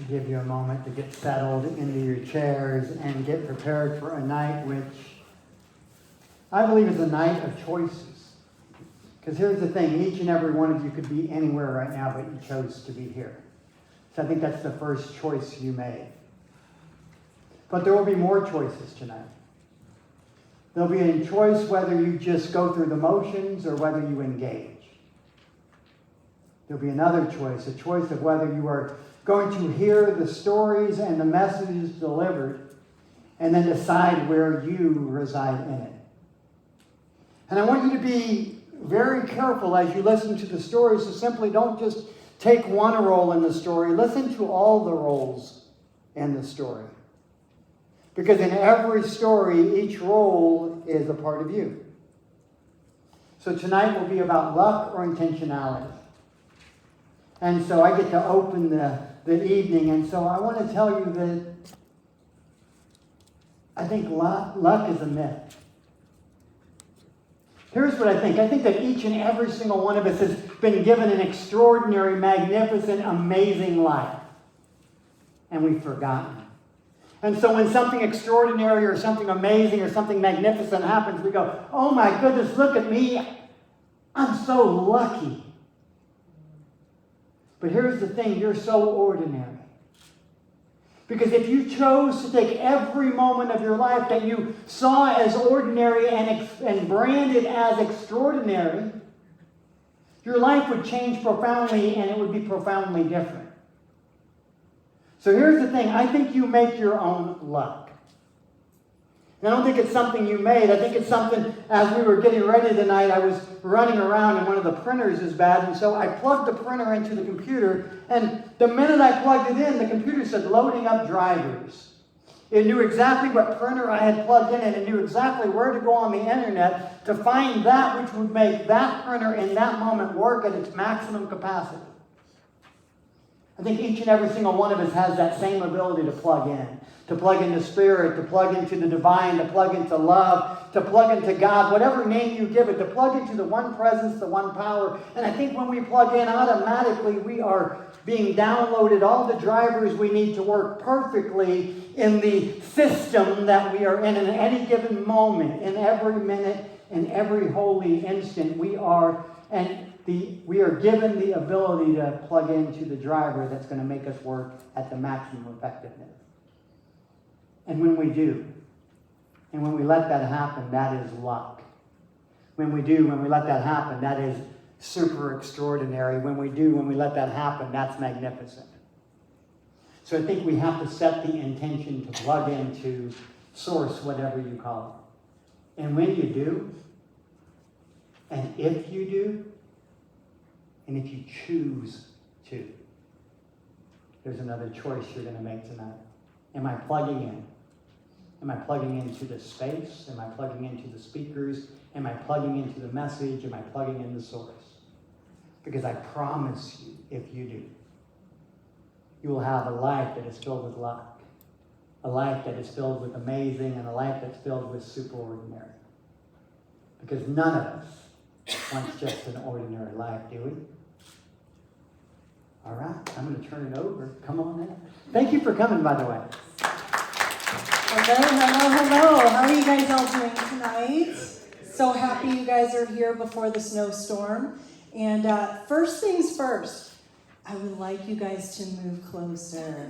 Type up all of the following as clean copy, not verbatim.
give you a moment to get settled into your chairs and get prepared for a night which I believe is a night of choices. Because here's the thing, each and every one of you could be anywhere right now, but you chose to be here. So I think that's the first choice you made. But there will be more choices tonight. There'll be a choice whether you just go through the motions or whether you engage. There'll be another choice, a choice of whether you are going to hear the stories and the messages delivered and then decide where you reside in it. And I want you to be very careful as you listen to the stories, so simply don't just take one role in the story. Listen to all the roles in the story. Because in every story, each role is a part of you. So tonight will be about luck or intentionality. And so I get to open the evening, and so I want to tell you that I think luck is a myth. Here's what I think. I think that each and every single one of us has been given an extraordinary, magnificent, amazing life. And we've forgotten. And so when something extraordinary or something amazing or something magnificent happens, we go, oh my goodness, look at me. I'm so lucky. But here's the thing, you're so ordinary. Because if you chose to take every moment of your life that you saw as ordinary and branded as extraordinary, your life would change profoundly and it would be profoundly different. So here's the thing, I think you make your own luck. And I don't think it's something you made. I think it's something, as we were getting ready tonight, I was running around and one of the printers is bad, and so I plugged the printer into the computer, and the minute I plugged it in, the computer said loading up drivers. It knew exactly what printer I had plugged in, and it knew exactly where to go on the internet to find that which would make that printer in that moment work at its maximum capacity. I think each and every single one of us has that same ability to plug into spirit, to plug into the divine, to plug into love, to plug into God, whatever name you give it, to plug into the one presence, the one power. And I think when we plug in, automatically we are being downloaded all the drivers we need to work perfectly in the system that we are in any given moment, in every minute, in every holy instant. We are given the ability to plug into the driver that's going to make us work at the maximum effectiveness. And when we do, and when we let that happen, that is luck. When we let that happen, that is super extraordinary. When we let that happen, that's magnificent. So I think we have to set the intention to plug into source, whatever you call it. And when you do, and if you do, and if you choose to, there's another choice you're going to make tonight. Am I plugging in? Am I plugging into the space? Am I plugging into the speakers? Am I plugging into the message? Am I plugging in the source? Because I promise you, if you do, you will have a life that is filled with luck, a life that is filled with amazing, and a life that's filled with superordinary. Because none of us wants just an ordinary life, do we? All right, I'm going to turn it over. Come on in. Thank you for coming, by the way. Hello. How are you guys all doing tonight? So happy you guys are here before the snowstorm. And first things first, I would like you guys to move closer.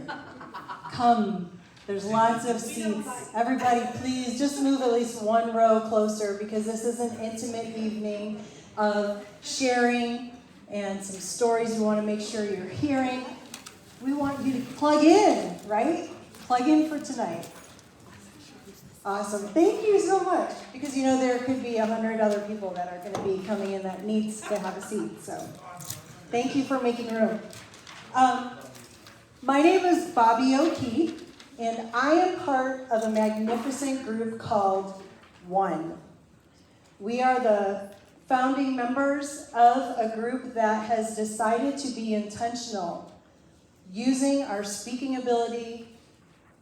Come. There's lots of seats. Everybody, please just move at least one row closer, because this is an intimate evening of sharing and some stories we want to make sure you're hearing. We want you to plug in, right? Plug in for tonight. Awesome. Thank you so much. Because there could be 100 other people that are going to be coming in that needs to have a seat. So thank you for making room. My name is Bobby O'Keefe, and I am part of a magnificent group called One. We are the founding members of a group that has decided to be intentional, using our speaking ability,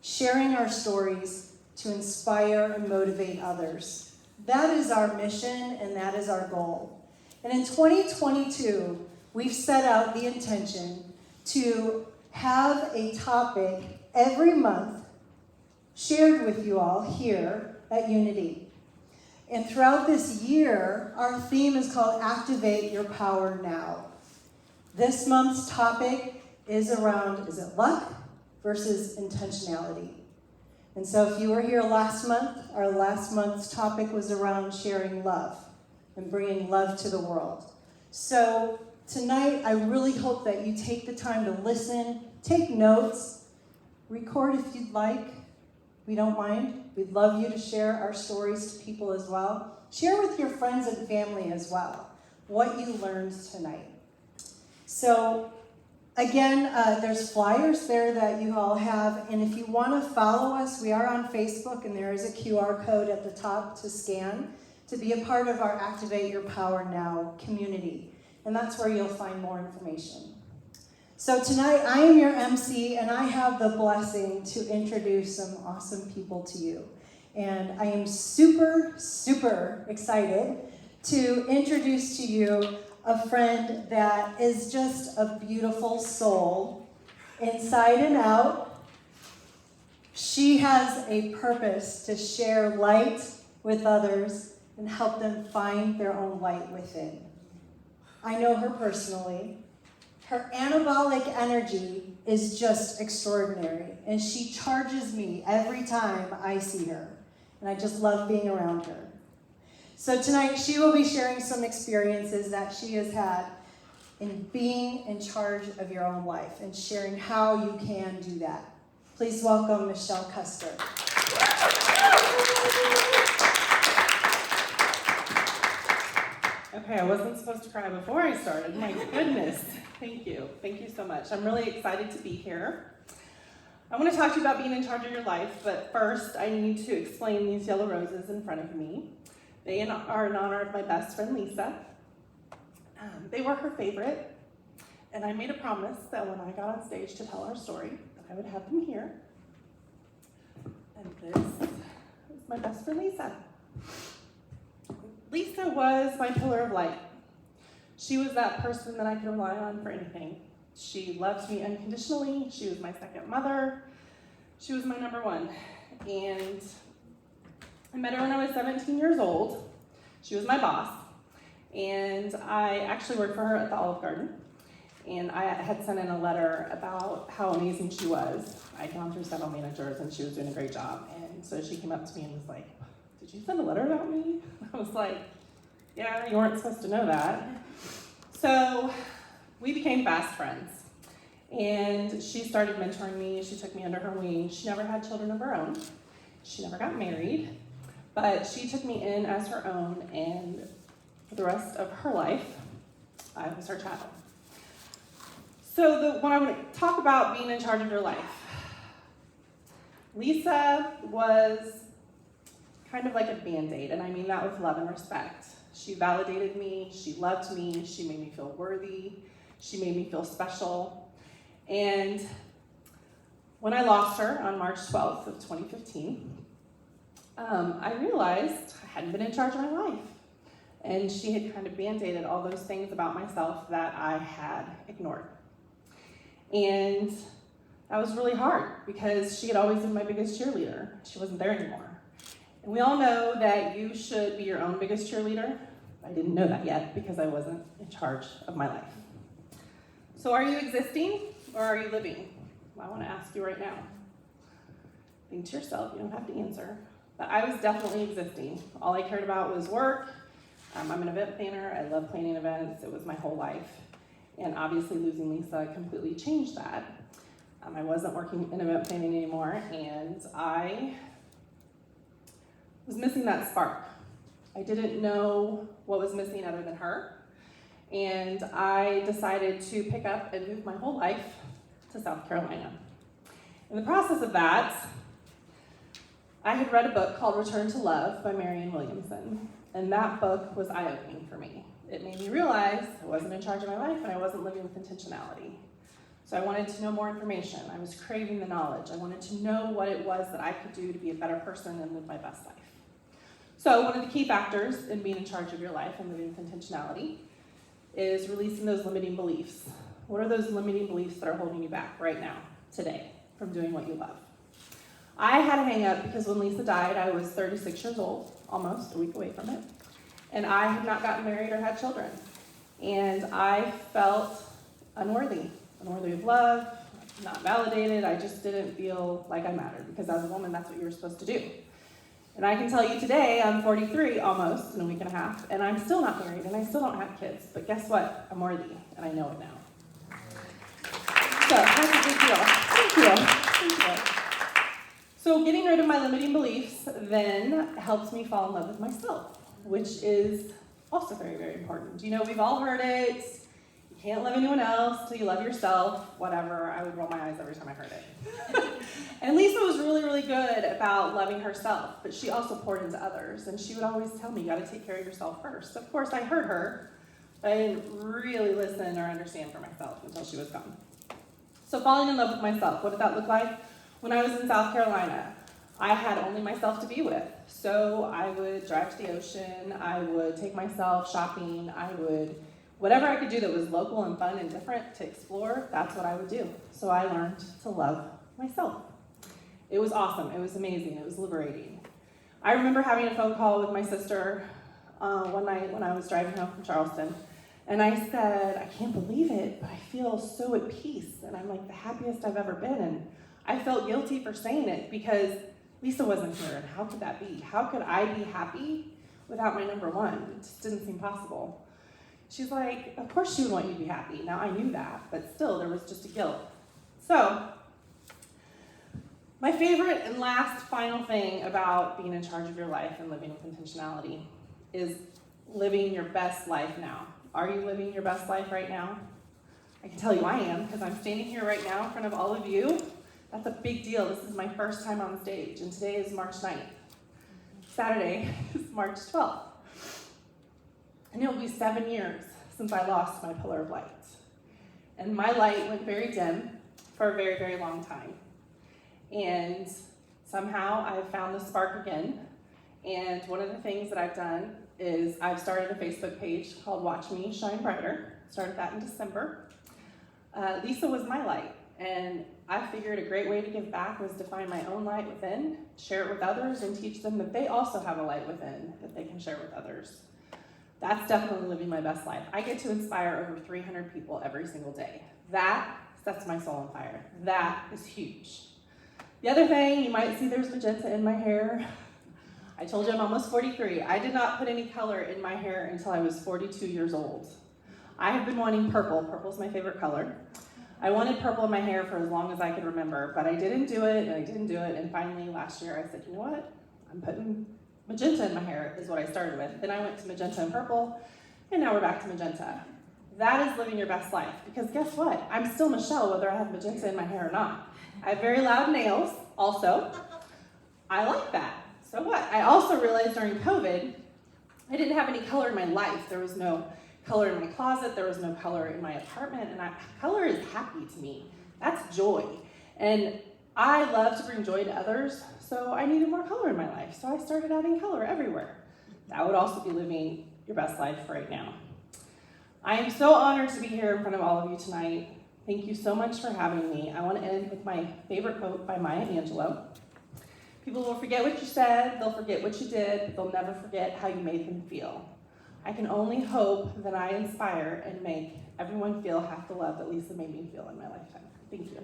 sharing our stories to inspire and motivate others. That is our mission and that is our goal. And in 2022, we've set out the intention to have a topic every month shared with you all here at Unity. And throughout this year, our theme is called Activate Your Power Now. This month's topic is around, is it luck versus intentionality? And so if you were here last month, our last month's topic was around sharing love and bringing love to the world. So tonight, I really hope that you take the time to listen, take notes, record if you'd like. We don't mind. We'd love you to share our stories to people as well. Share with your friends and family as well what you learned tonight. So again, there's flyers there that you all have, and if you want to follow us, we are on Facebook, and there is a QR code at the top to scan to be a part of our Activate Your Power Now community, and that's where you'll find more information. So tonight, I am your MC, and I have the blessing to introduce some awesome people to you, and I am super, super excited to introduce to you a friend that is just a beautiful soul, inside and out. She has a purpose to share light with others and help them find their own light within. I know her personally. Her anabolic energy is just extraordinary, and she charges me every time I see her, and I just love being around her. So tonight, she will be sharing some experiences that she has had in being in charge of your own life and sharing how you can do that. Please welcome Michelle Custer. Okay, I wasn't supposed to cry before I started. My goodness. Thank you. Thank you so much. I'm really excited to be here. I want to talk to you about being in charge of your life, but first I need to explain these yellow roses in front of me. They are in honor of my best friend, Lisa. They were her favorite, and I made a promise that when I got on stage to tell our story, that I would have them here. And this is my best friend, Lisa. Lisa was my pillar of light. She was that person that I could rely on for anything. She loved me unconditionally. She was my second mother. She was my number one. And I met her when I was 17 years old. She was my boss. And I actually worked for her at the Olive Garden. And I had sent in a letter about how amazing she was. I'd gone through several managers, and she was doing a great job. And so she came up to me and was like, "Did you send a letter about me?" I was like, "Yeah, you weren't supposed to know that." So we became fast friends. And she started mentoring me. She took me under her wing. She never had children of her own. She never got married. But she took me in as her own, and for the rest of her life, I was her child. So when I want to talk about being in charge of your life, Lisa was kind of like a Band-Aid, and I mean that with love and respect. She validated me, she loved me, she made me feel worthy, she made me feel special. And when I lost her on March 12th of 2015, I realized I hadn't been in charge of my life. And she had kind of Band-Aided all those things about myself that I had ignored. And that was really hard because she had always been my biggest cheerleader. She wasn't there anymore. And we all know that you should be your own biggest cheerleader. I didn't know that yet because I wasn't in charge of my life. So are you existing or are you living? Well, I want to ask you right now. Think to yourself, you don't have to answer. But I was definitely existing. All I cared about was work. I'm an event planner. I love planning events. It was my whole life. And obviously losing Lisa completely changed that. I wasn't working in event planning anymore, and I was missing that spark. I didn't know what was missing other than her. And I decided to pick up and move my whole life to South Carolina. In the process of that, I had read a book called Return to Love by Marianne Williamson. And that book was eye-opening for me. It made me realize I wasn't in charge of my life and I wasn't living with intentionality. So I wanted to know more information. I was craving the knowledge. I wanted to know what it was that I could do to be a better person and live my best life. So one of the key factors in being in charge of your life and living with intentionality is releasing those limiting beliefs. What are those limiting beliefs that are holding you back right now, today, from doing what you love? I had a hang up because when Lisa died, I was 36 years old, almost a week away from it. And I had not gotten married or had children. And I felt unworthy of love, not validated. I just didn't feel like I mattered, because as a woman, that's what you were supposed to do. And I can tell you today, I'm 43 almost in a week and a half, and I'm still not married, and I still don't have kids. But guess what? I'm worthy, and I know it now. So that's a big deal. Thank you. Thank you. So getting rid of my limiting beliefs then helps me fall in love with myself, which is also very, very important. You know, we've all heard it. You can't love anyone else till you love yourself, whatever. I would roll my eyes every time I heard it. And Lisa was really, really good about loving herself, but she also poured into others. And she would always tell me, you gotta take care of yourself first. Of course, I heard her, but I didn't really listen or understand for myself until she was gone. So falling in love with myself, what did that look like? When I was in South Carolina, I had only myself to be with. So I would drive to the ocean, I would take myself shopping, whatever I could do that was local and fun and different to explore, that's what I would do. So I learned to love myself. It was awesome, it was amazing, it was liberating. I remember having a phone call with my sister one night when I was driving home from Charleston, and I said, I can't believe it, but I feel so at peace, and I'm like the happiest I've ever been, and I felt guilty for saying it because Lisa wasn't here, and how could that be? How could I be happy without my number one? It just didn't seem possible. She's like, of course she would want you to be happy. Now I knew that, but still there was just a guilt. So, my favorite and last final thing about being in charge of your life and living with intentionality is living your best life now. Are you living your best life right now? I can tell you I am, because I'm standing here right now in front of all of you. That's a big deal. This is my first time on stage, and today is March 9th. Saturday is March 12th. And it will be 7 years since I lost my pillar of light. And my light went very dim for a very, very long time. And somehow I've found the spark again. And one of the things that I've done is I've started a Facebook page called Watch Me Shine Brighter. Started that in December. Lisa was my light. And I figured a great way to give back was to find my own light within, share it with others, and teach them that they also have a light within that they can share with others. That's definitely living my best life. I get to inspire over 300 people every single day. That sets my soul on fire. That is huge. The other thing, you might see there's magenta in my hair. I told you I'm almost 43. I did not put any color in my hair until I was 42 years old. I have been wanting purple. Purple's my favorite color. I wanted purple in my hair for as long as I could remember, but I didn't do it, and finally last year I said, you know what? I'm putting magenta in my hair, is what I started with. Then I went to magenta and purple, and now we're back to magenta. That is living your best life, because guess what? I'm still Michelle, whether I have magenta in my hair or not. I have very loud nails, also. I like that. So what? I also realized during COVID, I didn't have any color in my life. There was no color in my closet, there was no color in my apartment, and color is happy to me. That's joy. And I love to bring joy to others, so I needed more color in my life. So I started adding color everywhere. That would also be living your best life right now. I am so honored to be here in front of all of you tonight. Thank you so much for having me. I want to end with my favorite quote by Angelou. People will forget what you said, they'll forget what you did, but they'll never forget how you made them feel. I can only hope that I inspire and make everyone feel half the love that Lisa made me feel in my lifetime. Thank you.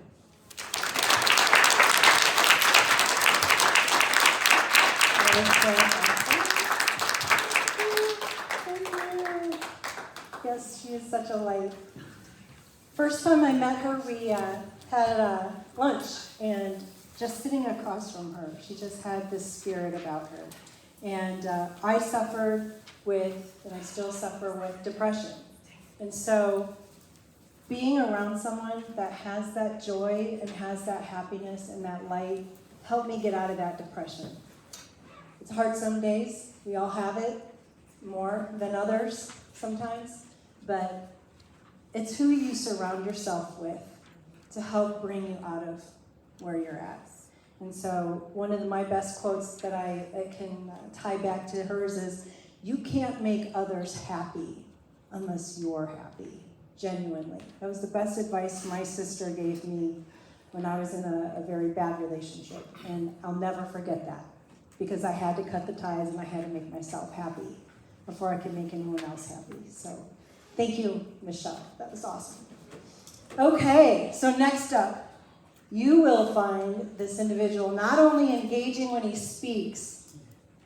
Yes, she is such a light. First time I met her, we had lunch, and just sitting across from her, she just had this spirit about her. And I suffered with, and I still suffer with, depression. And so being around someone that has that joy and has that happiness and that light helped me get out of that depression. It's hard some days. We all have it, more than others sometimes. But it's who you surround yourself with to help bring you out of where you're at. And so one of my best quotes that I can tie back to hers is, you can't make others happy unless you're happy. genuinely. That was the best advice my sister gave me when I was in a very bad relationship. And I'll never forget that, because I had to cut the ties and I had to make myself happy before I could make anyone else happy. So thank you, Michelle. That was awesome. Okay, so next up, you will find this individual not only engaging when he speaks,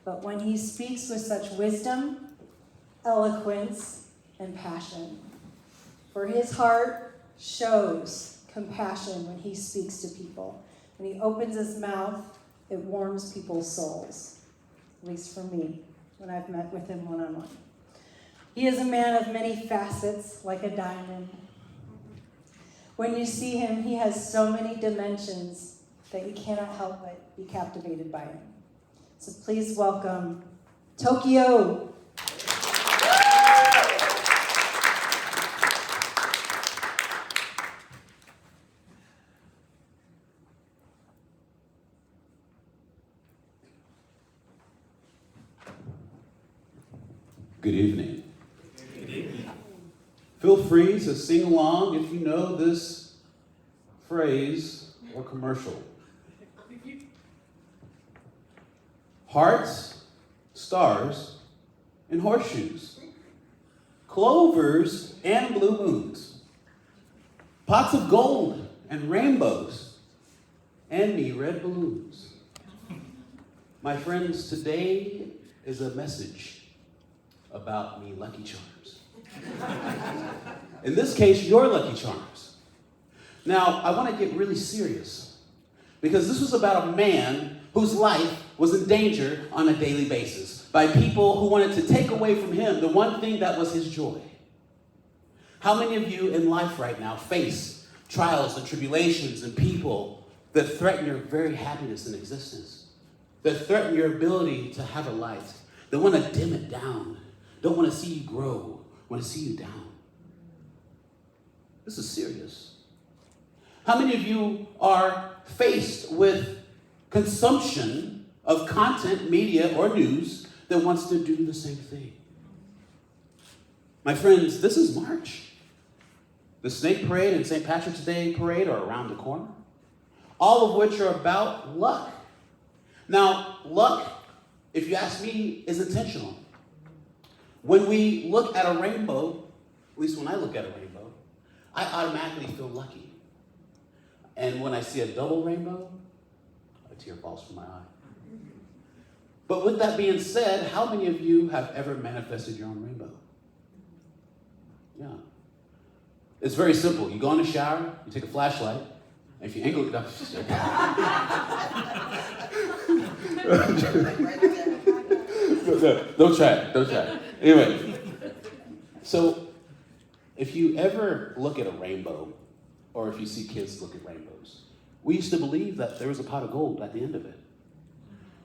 but when he speaks with such wisdom, eloquence, and passion. For his heart shows compassion when he speaks to people. When he opens his mouth, it warms people's souls, at least for me, when I've met with him one-on-one. He is a man of many facets, like a diamond. When you see him, he has so many dimensions that you cannot help but be captivated by him. So please welcome Tokyo. Good evening. Feel free to sing along if you know this phrase or commercial. Hearts, stars, and horseshoes. Clovers and blue moons. Pots of gold and rainbows. And me red balloons. My friends, today is a message about me Lucky Charms. In this case, your Lucky Charms. Now, I want to get really serious, because this was about a man whose life was in danger on a daily basis by people who wanted to take away from him the one thing that was his joy. How many of you in life right now face trials and tribulations and people that threaten your very happiness in existence, that threaten your ability to have a light, that want to dim it down, don't want to see you grow, want to see you down? This is serious. How many of you are faced with consumption of content, media, or news that wants to do the same thing? My friends, this is March. The Snake Parade and St. Patrick's Day Parade are around the corner, all of which are about luck. Now, luck, if you ask me, is intentional. When we look at a rainbow, at least when I look at a rainbow, I automatically feel lucky. And when I see a double rainbow, a tear falls from my eye. But with that being said, how many of you have ever manifested your own rainbow? Yeah. It's very simple. You go in the shower, you take a flashlight, and if you angle it up, don't try it. Anyway, so if you ever look at a rainbow, or if you see kids look at rainbows, we used to believe that there was a pot of gold at the end of it.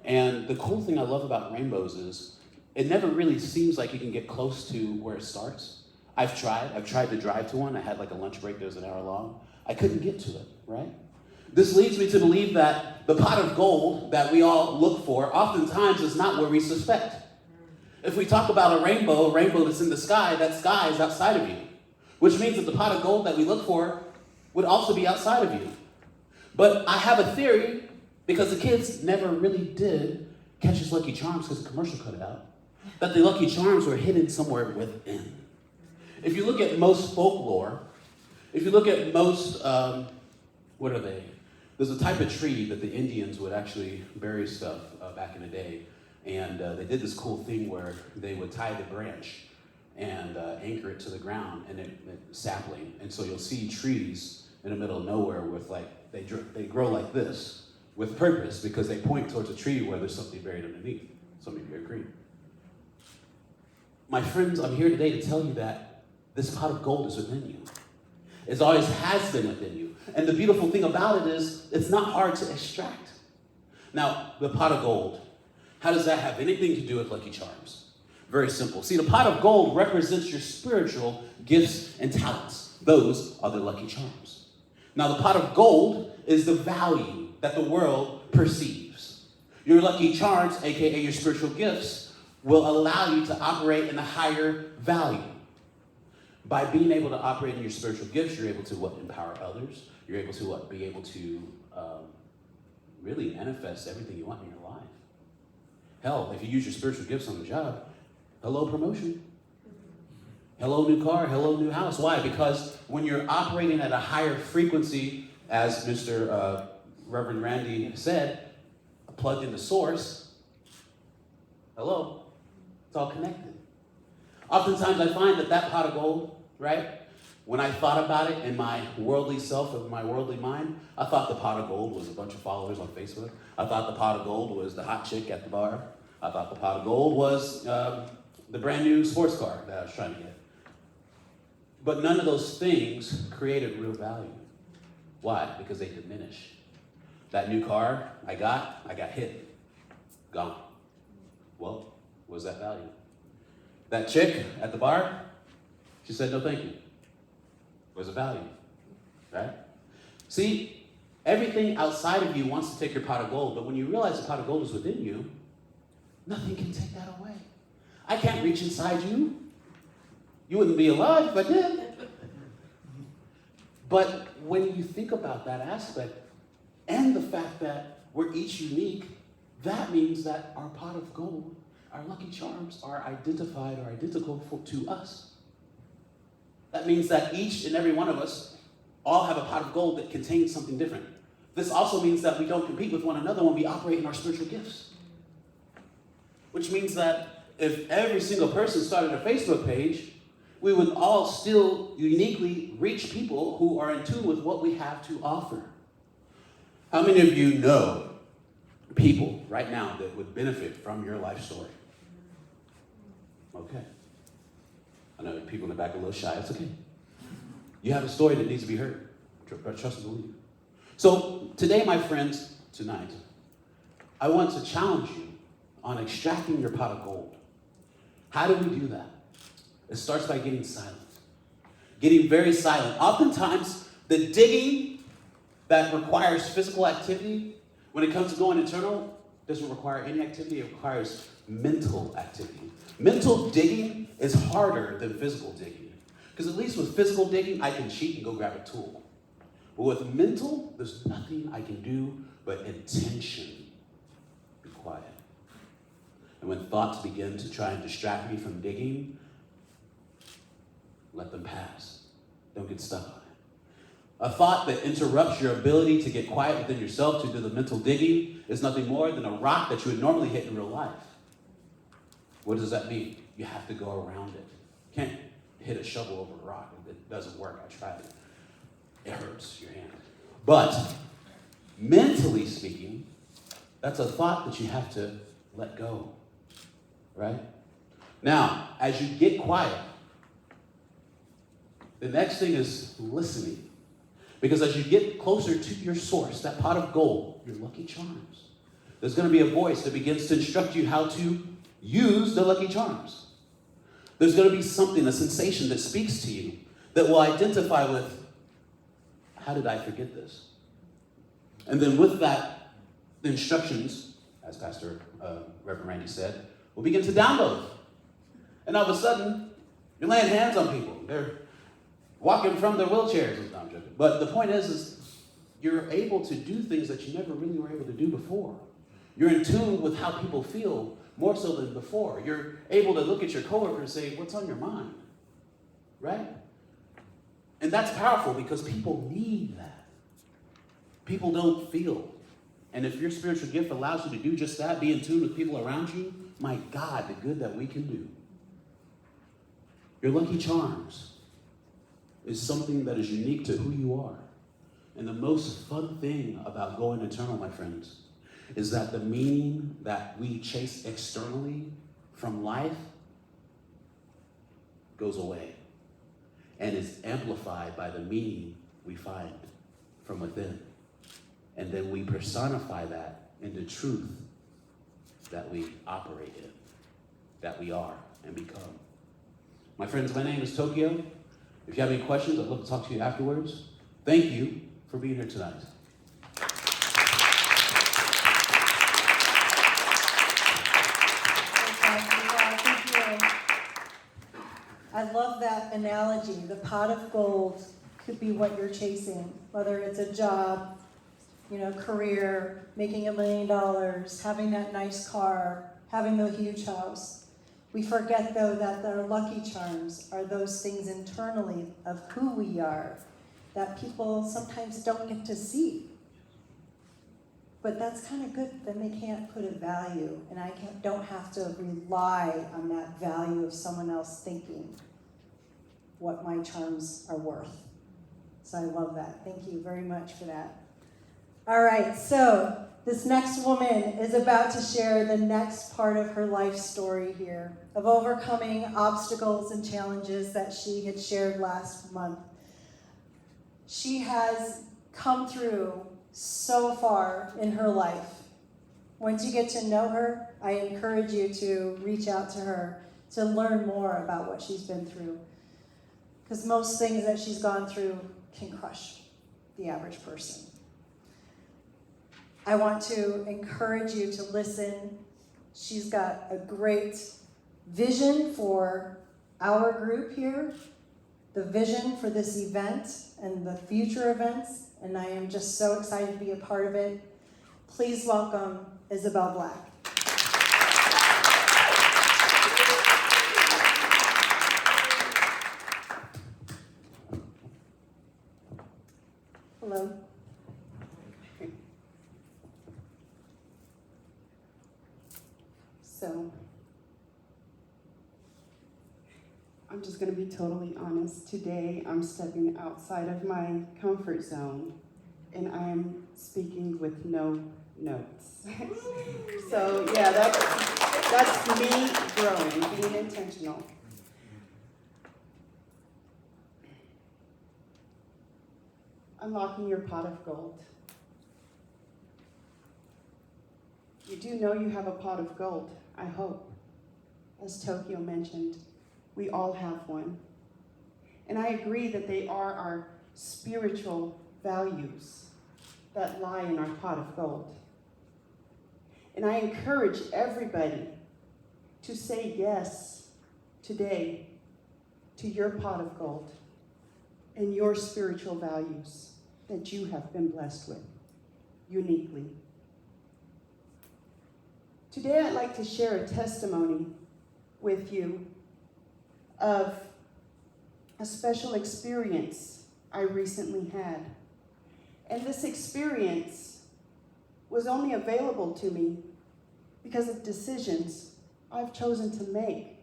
And the cool thing I love about rainbows is it never really seems like you can get close to where it starts. I've tried to drive to one. I had like a lunch break that was an hour long. I couldn't get to it, right? This leads me to believe that the pot of gold that we all look for oftentimes is not where we suspect. If we talk about a rainbow that's in the sky, that sky is outside of you, which means that the pot of gold that we look for would also be outside of you. But I have a theory, because the kids never really did catch his Lucky Charms because the commercial cut it out, that the Lucky Charms were hidden somewhere within. If you look at most folklore, if you look at most, what are they? There's a type of tree that the Indians would actually bury stuff back in the day. And they did this cool thing where they would tie the branch and anchor it to the ground, and it sapling. And so you'll see trees in the middle of nowhere with they grow like this with purpose, because they point towards a tree where there's something buried underneath. Some of you agree. My friends, I'm here today to tell you that this pot of gold is within you. It always has been within you. And the beautiful thing about it is it's not hard to extract. Now, the pot of gold, how does that have anything to do with Lucky Charms? Very simple. See, the pot of gold represents your spiritual gifts and talents. Those are the Lucky Charms. Now, the pot of gold is the value that the world perceives. Your Lucky Charms, aka your spiritual gifts, will allow you to operate in a higher value. By being able to operate in your spiritual gifts, you're able to empower others. You're able to be able to really manifest everything you want in your life. Hell, if you use your spiritual gifts on the job, hello promotion. Hello new car, hello new house. Why? Because when you're operating at a higher frequency, as Mr. Reverend Randy said, plugged in the source, hello, it's all connected. Oftentimes I find that pot of gold, right? When I thought about it in my worldly self, in my worldly mind, I thought the pot of gold was a bunch of followers on Facebook. I thought the pot of gold was the hot chick at the bar. I thought the pot of gold was the brand new sports car that I was trying to get. But none of those things created real value. Why? Because they diminish. That new car I got hit. Gone. Well, what was that value? That chick at the bar, she said no thank you. Where's the value? Right? See, everything outside of you wants to take your pot of gold, but when you realize the pot of gold is within you, nothing can take that away. I can't reach inside you. You wouldn't be alive if I did. But when you think about that aspect and the fact that we're each unique, that means that our pot of gold, our lucky charms, are identified or identical to us. That means that each and every one of us all have a pot of gold that contains something different. This also means that we don't compete with one another when we operate in our spiritual gifts. Which means that if every single person started a Facebook page, we would all still uniquely reach people who are in tune with what we have to offer. How many of you know people right now that would benefit from your life story? Okay. I know people in the back are a little shy. It's okay. You have a story that needs to be heard. Trust and believe. So today, my friends, tonight, I want to challenge you on extracting your pot of gold. How do we do that? It starts by getting silent. Getting very silent. Oftentimes, the digging that requires physical activity, when it comes to going internal, doesn't require any activity. It requires mental activity. Mental digging is harder than physical digging. Because at least with physical digging, I can cheat and go grab a tool. But with mental, there's nothing I can do but intention. Be quiet. And when thoughts begin to try and distract me from digging, let them pass. Don't get stuck on it. A thought that interrupts your ability to get quiet within yourself to do the mental digging is nothing more than a rock that you would normally hit in real life. What does that mean? You have to go around it. You can't hit a shovel over a rock. It doesn't work. I tried it. It hurts your hand. But mentally speaking, that's a thought that you have to let go. Right? Now, as you get quiet, the next thing is listening. Because as you get closer to your source, that pot of gold, your lucky charms, there's going to be a voice that begins to instruct you how to use the lucky charms. There's going to be something, a sensation that speaks to you that will identify with, how did I forget this? And then with that, the instructions, as Pastor Reverend Randy said, will begin to download. And all of a sudden, you're laying hands on people. They're walking from their wheelchairs. No, I'm joking. But the point is you're able to do things that you never really were able to do before. You're in tune with how people feel more so than before. You're able to look at your coworker and say, what's on your mind? Right? And that's powerful because people need that. People don't feel. And if your spiritual gift allows you to do just that, be in tune with people around you, my God, the good that we can do. Your lucky charms is something that is unique to who you are. And the most fun thing about going eternal, my friends, is that the meaning that we chase externally from life goes away and is amplified by the meaning we find from within. And then we personify that into truth that we operate in, that we are and become. My friends, my name is Tokyo. If you have any questions, I'd love to talk to you afterwards. Thank you for being here tonight. I love that that analogy, the pot of gold could be what you're chasing, whether it's a job, career, making $1 million, having that nice car, having the huge house. We forget, though, that our lucky charms are those things internally of who we are that people sometimes don't get to see. But that's kind of good. Then they can't put a value, and don't have to rely on that value of someone else thinking what my charms are worth. So I love that. Thank you very much for that. All right, so this next woman is about to share the next part of her life story here, of overcoming obstacles and challenges that she had shared last month. She has come through so far in her life. Once you get to know her, I encourage you to reach out to her to learn more about what she's been through. Because most things that she's gone through can crush the average person. I want to encourage you to listen. She's got a great vision for our group here, the vision for this event and the future events, and I am just so excited to be a part of it. Please welcome Isabel Black. Hello. So, I'm just going to be totally honest. Today, I'm stepping outside of my comfort zone, and I am speaking with no notes. So, yeah, that's me growing, being intentional. Unlocking your pot of gold. You do know you have a pot of gold, I hope. As Tokyo mentioned, we all have one. And I agree that they are our spiritual values that lie in our pot of gold. And I encourage everybody to say yes today to your pot of gold and your spiritual values that you have been blessed with uniquely. Today, I'd like to share a testimony with you of a special experience I recently had. And this experience was only available to me because of decisions I've chosen to make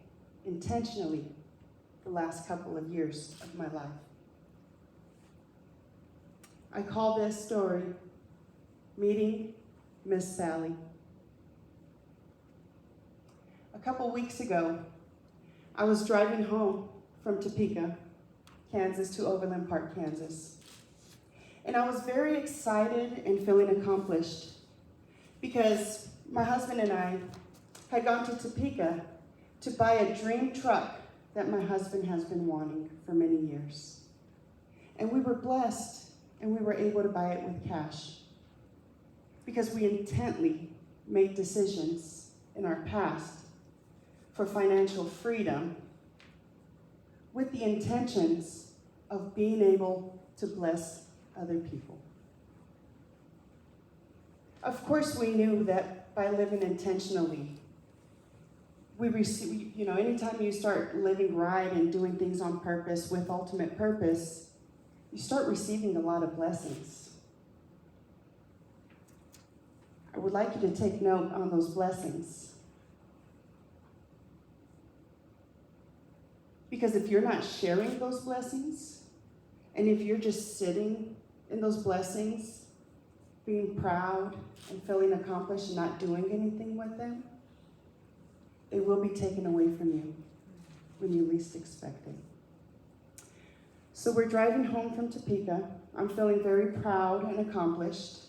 intentionally the last couple of years of my life. I call this story Meeting Miss Sally. A couple weeks ago, I was driving home from Topeka, Kansas to Overland Park, Kansas. And I was very excited and feeling accomplished because my husband and I had gone to Topeka to buy a dream truck that my husband has been wanting for many years. And we were blessed and we were able to buy it with cash because we intently made decisions in our past for financial freedom with the intentions of being able to bless other people. Of course, we knew that by living intentionally, we receive, anytime you start living right and doing things on purpose with ultimate purpose, you start receiving a lot of blessings. I would like you to take note on those blessings. Because if you're not sharing those blessings, and if you're just sitting in those blessings, being proud and feeling accomplished and not doing anything with them, they will be taken away from you when you least expect it. So we're driving home from Topeka. I'm feeling very proud and accomplished.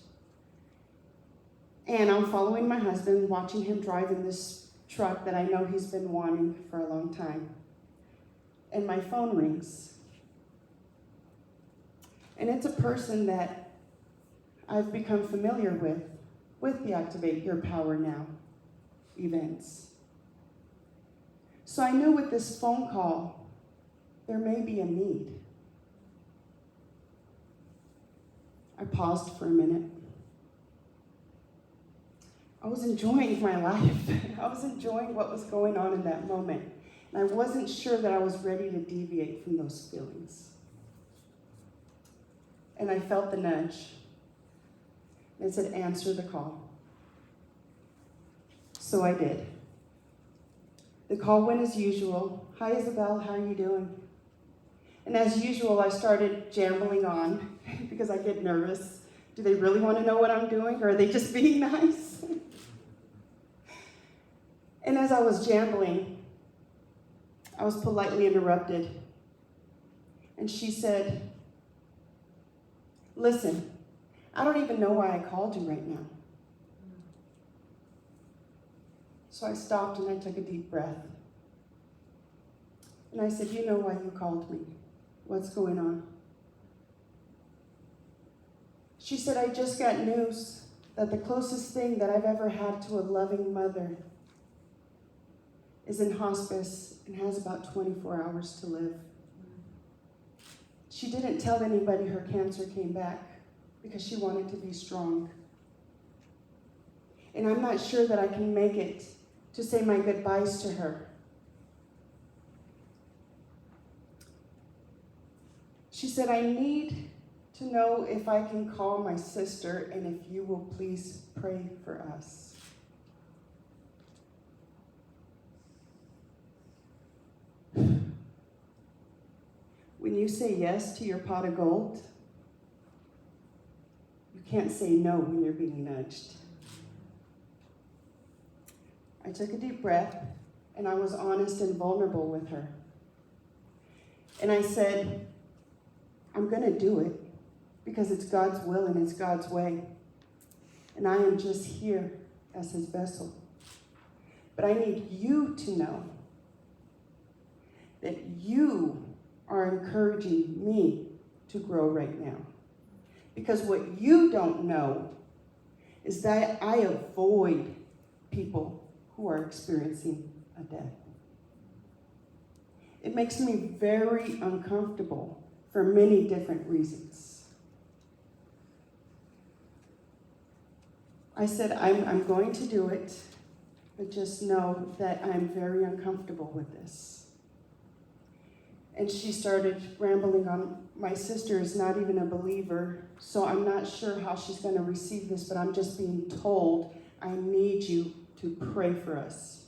And I'm following my husband, watching him drive in this truck that I know he's been wanting for a long time. And my phone rings. And it's a person that I've become familiar with the Activate Your Power Now events. So I knew with this phone call there may be a need. I paused for a minute. I was enjoying my life. I was enjoying what was going on in that moment. And I wasn't sure that I was ready to deviate from those feelings. And I felt the nudge. It said, answer the call. So I did. The call went as usual. Hi, Isabel, how are you doing? And as usual, I started jambling on because I get nervous. Do they really want to know what I'm doing, or are they just being nice? And as I was jambling, I was politely interrupted. And she said, listen, I don't even know why I called you right now. So I stopped and I took a deep breath. And I said, you know why you called me. What's going on? She said, I just got news that the closest thing that I've ever had to a loving mother is in hospice and has about 24 hours to live. She didn't tell anybody her cancer came back because she wanted to be strong. And I'm not sure that I can make it to say my goodbyes to her. She said, I need to know if I can call my sister and if you will please pray for us. When you say yes to your pot of gold, you can't say no when you're being nudged. I took a deep breath and I was honest and vulnerable with her. And I said, I'm going to do it because it's God's will and it's God's way. And I am just here as his vessel. But I need you to know that you are encouraging me to grow right now. Because what you don't know is that I avoid people who are experiencing a death. It makes me very uncomfortable for many different reasons. I said, I'm going to do it, but just know that I'm very uncomfortable with this. And she started rambling on, my sister is not even a believer, so I'm not sure how she's going to receive this, but I'm just being told, I need you to pray for us.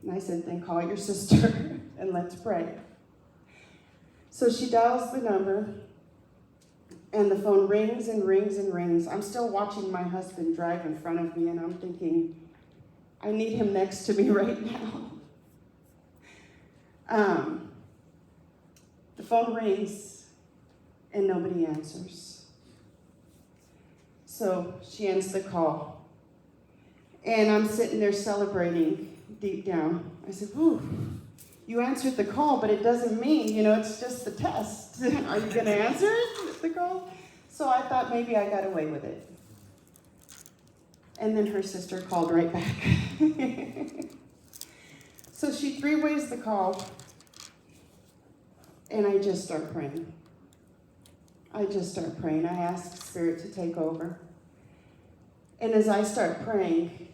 And I said, then call your sister and let's pray. So she dials the number, and the phone rings and rings and rings. I'm still watching my husband drive in front of me, and I'm thinking, I need him next to me right now. The phone rings, and nobody answers. So she ends the call. And I'm sitting there celebrating deep down. I said, whew, you answered the call, but it doesn't mean, it's just the test. Are you going to answer it, the call? So I thought maybe I got away with it. And then her sister called right back. So she three-ways the call, and I just start praying. I ask Spirit to take over. And as I start praying,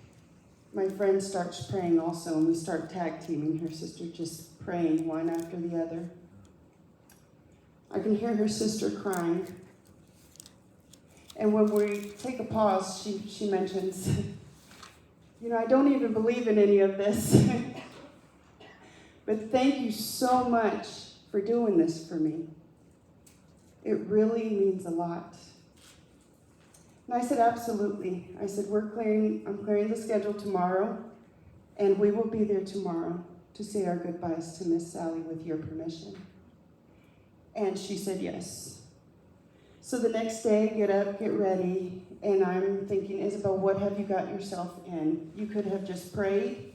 my friend starts praying also, and we start tag teaming. Her sister just praying one after the other. I can hear her sister crying. And when we take a pause, she mentions, I don't even believe in any of this. But thank you so much for doing this for me. It really means a lot. And I said, absolutely. I said, I'm clearing the schedule tomorrow, and we will be there tomorrow to say our goodbyes to Miss Sally with your permission. And she said yes. So the next day, get up, get ready, and I'm thinking, Isabel, what have you got yourself in? You could have just prayed,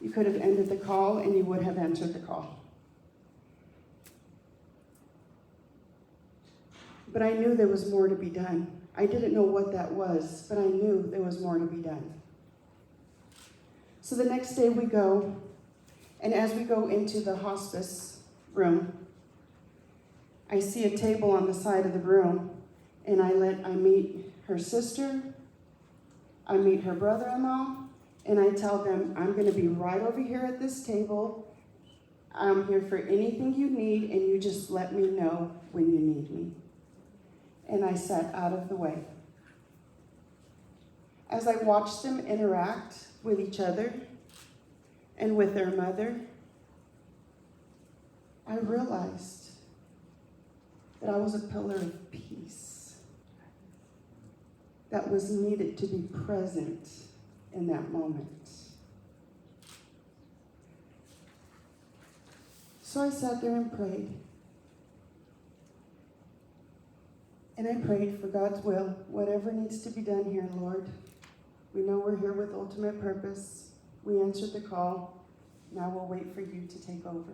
you could have ended the call, and you would have answered the call. But I knew there was more to be done. I didn't know what that was, but I knew there was more to be done. So the next day we go, and as we go into the hospice room, I see a table on the side of the room, and I meet her sister, I meet her brother-in-law, and I tell them, I'm going to be right over here at this table. I'm here for anything you need, and you just let me know when you need me. And I sat out of the way. As I watched them interact with each other and with their mother, I realized that I was a pillar of peace that was needed to be present in that moment. So I sat there and prayed. And I prayed for God's will, whatever needs to be done here, Lord. We know we're here with ultimate purpose. We answered the call. Now we'll wait for you to take over.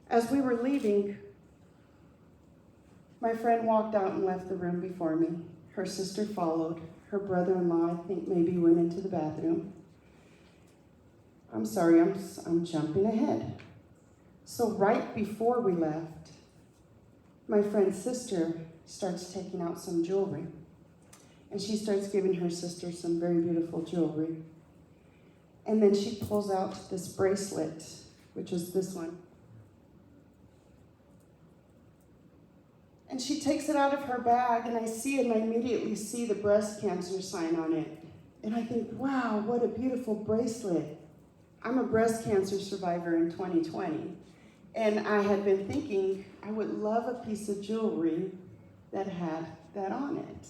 As we were leaving, my friend walked out and left the room before me. Her sister followed. Her brother-in-law, I think, maybe went into the bathroom. I'm sorry, I'm jumping ahead. So right before we left, my friend's sister starts taking out some jewelry. And she starts giving her sister some very beautiful jewelry. And then she pulls out this bracelet, which is this one. And she takes it out of her bag, and I see it, and I immediately see the breast cancer sign on it. And I think, wow, what a beautiful bracelet. I'm a breast cancer survivor in 2020. And I had been thinking I would love a piece of jewelry that had that on it.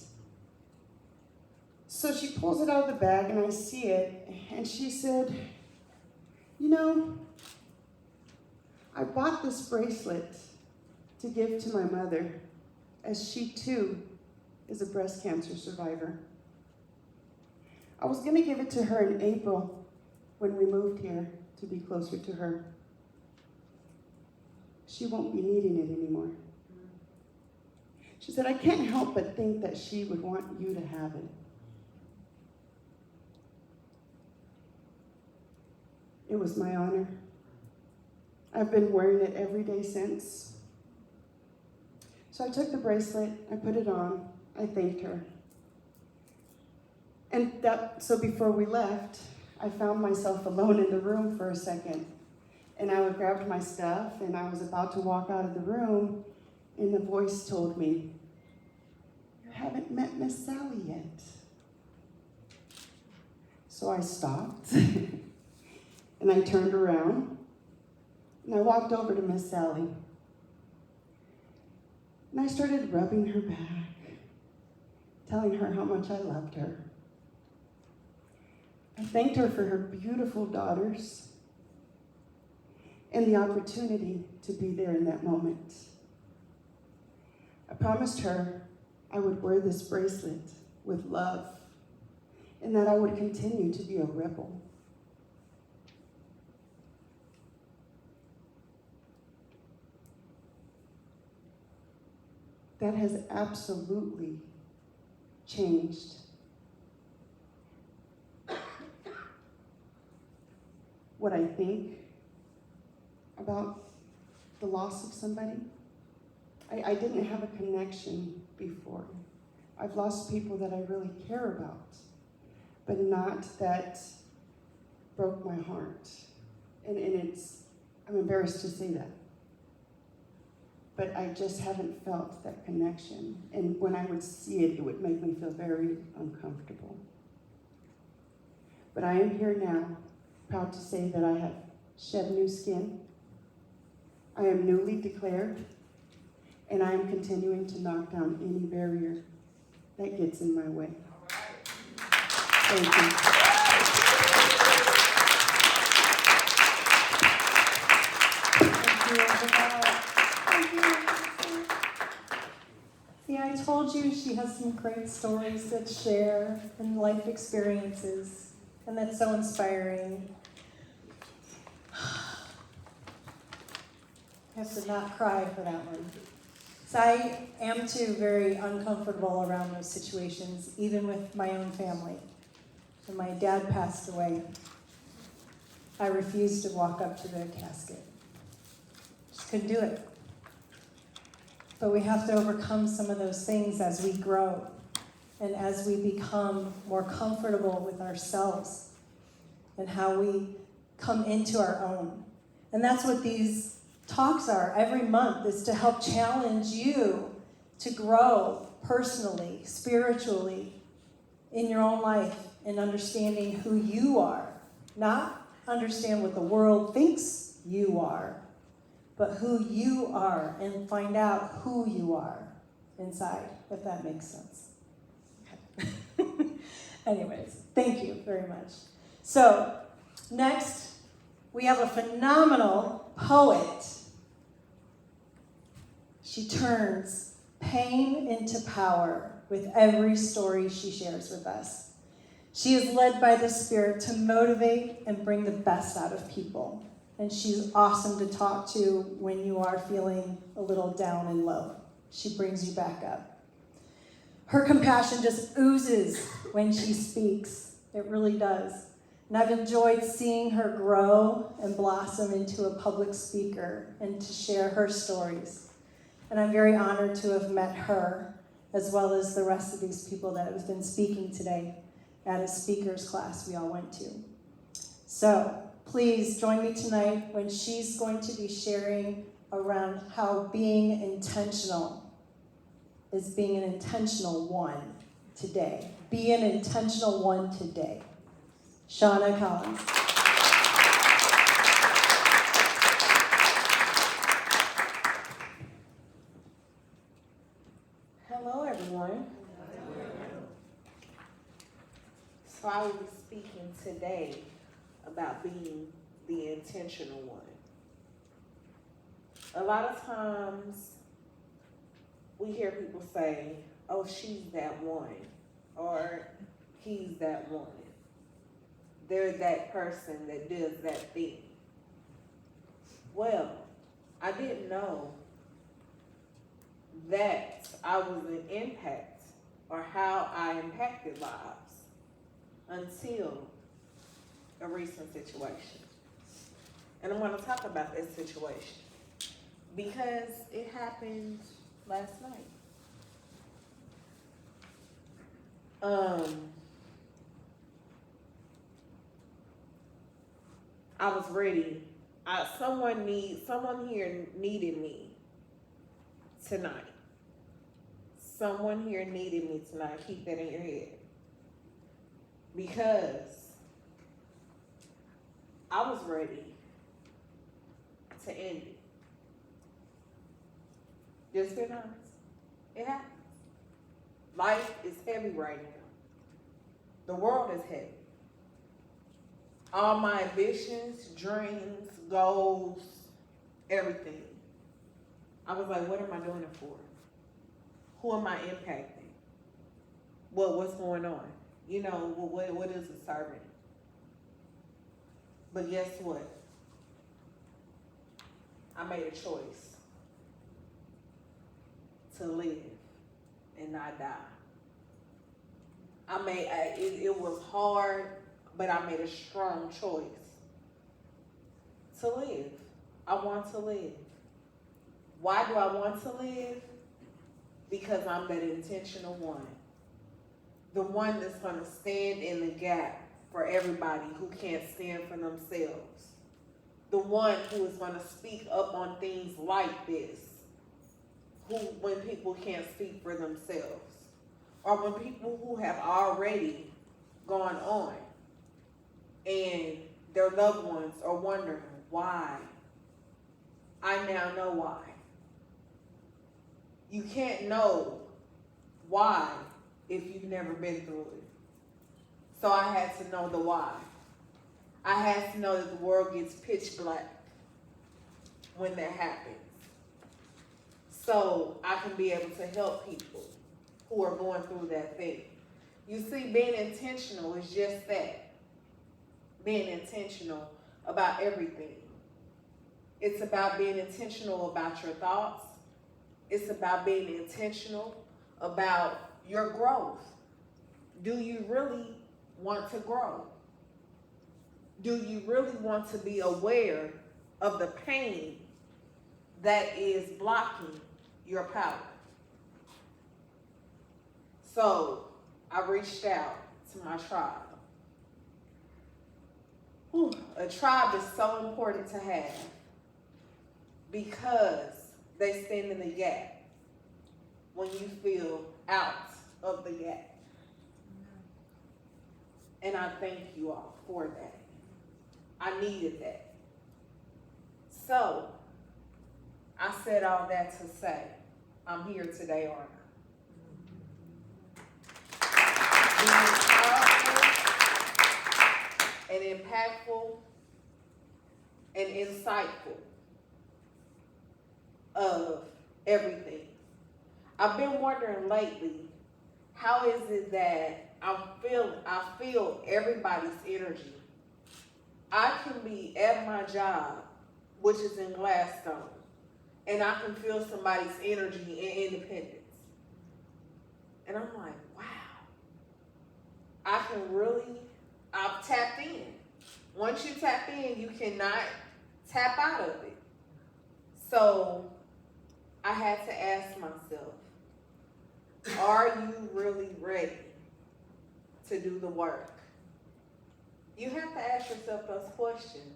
So she pulls it out of the bag, and I see it, and she said, you know, I bought this bracelet to give to my mother, as she too is a breast cancer survivor. I was going to give it to her in April when we moved here to be closer to her. She won't be needing it anymore. She said, I can't help but think that she would want you to have it. It was my honor. I've been wearing it every day since. So I took the bracelet, I put it on, I thanked her. So before we left, I found myself alone in the room for a second. And I grabbed my stuff, and I was about to walk out of the room, and the voice told me, you haven't met Miss Sally yet. So I stopped, and I turned around, and I walked over to Miss Sally. And I started rubbing her back, telling her how much I loved her. I thanked her for her beautiful daughters and the opportunity to be there in that moment. I promised her I would wear this bracelet with love and that I would continue to be a rebel. That has absolutely changed what I think about the loss of somebody. I didn't have a connection before. I've lost people that I really care about, but not that broke my heart. And I'm embarrassed to say that. But I just haven't felt that connection. And when I would see it, it would make me feel very uncomfortable. But I am here now, proud to say that I have shed new skin. I am newly declared, and I am continuing to knock down any barrier that gets in my way. Thank you. See, I told you she has some great stories that share and life experiences, and that's so inspiring. I have to not cry for that one. So I am too very uncomfortable around those situations, even with my own family. When my dad passed away, I refused to walk up to the casket. Just Couldn't do it. But we have to overcome some of those things as we grow and as we become more comfortable with ourselves and how we come into our own. And that's what these talks are every month, is to help challenge you to grow personally, spiritually, in your own life, and understanding who you are. Not understand what the world thinks you are, but who you are, and find out who you are inside, if that makes sense. Okay. Anyways, thank you very much. So, next, we have a phenomenal poet. She turns pain into power with every story she shares with us. She is led by the Spirit to motivate and bring the best out of people. And she's awesome to talk to when you are feeling a little down and low. She brings you back up. Her compassion just oozes when she speaks. It really does. And I've enjoyed seeing her grow and blossom into a public speaker and to share her stories. And I'm very honored to have met her, as well as the rest of these people that have been speaking today at a speaker's class we all went to. So please join me tonight when she's going to be sharing around how being intentional is being an intentional one today. Be an intentional one today. Shauna Collins. Hello, everyone. So I will be speaking today about being the intentional one. A lot of times we hear people say, oh, she's that one, or he's that one. They're that person that does that thing. Well, I didn't know that I was an impact or how I impacted lives until a recent situation. And I'm going to talk about this situation because it happened last night. I was ready. Someone here needed me tonight. Someone here needed me tonight. Keep that in your head. Because I was ready to end it. Just being honest. It happens. Life is heavy right now. The world is heavy. All my ambitions, dreams, goals, everything. I was like, what am I doing it for? Who am I impacting? What's going on? You know, what is it serving? But guess what? I made a choice to live and not die. It was hard, but I made a strong choice to live. I want to live. Why do I want to live? Because I'm that intentional one. The one that's going to stand in the gap for everybody who can't stand for themselves. The one who is going to speak up on things like this, when people can't speak for themselves. Or when people who have already gone on and their loved ones are wondering why. I now know why. You can't know why if you've never been through it. So I had to know the why. I had to know that the world gets pitch black when that happens. So I can be able to help people who are going through that thing. You see, being intentional is just that. Being intentional about everything. It's about being intentional about your thoughts. It's about being intentional about your growth. Do you really want to grow? Do you really want to be aware of the pain that is blocking your power. So I reached out to my tribe. Whew, a tribe is so important to have because they stand in the gap when you feel out of the gap. And I thank you all for that. I needed that. So, I said all that to say, I'm here today, aren't I? Being powerful and impactful and insightful of everything. I've been wondering lately, how is it that I feel everybody's energy? I can be at my job, which is in Gladstone, and I can feel somebody's energy in Independence. And I'm like, wow. I've tapped in. Once you tap in, you cannot tap out of it. So I had to ask myself, are you really ready to do the work? You have to ask yourself those questions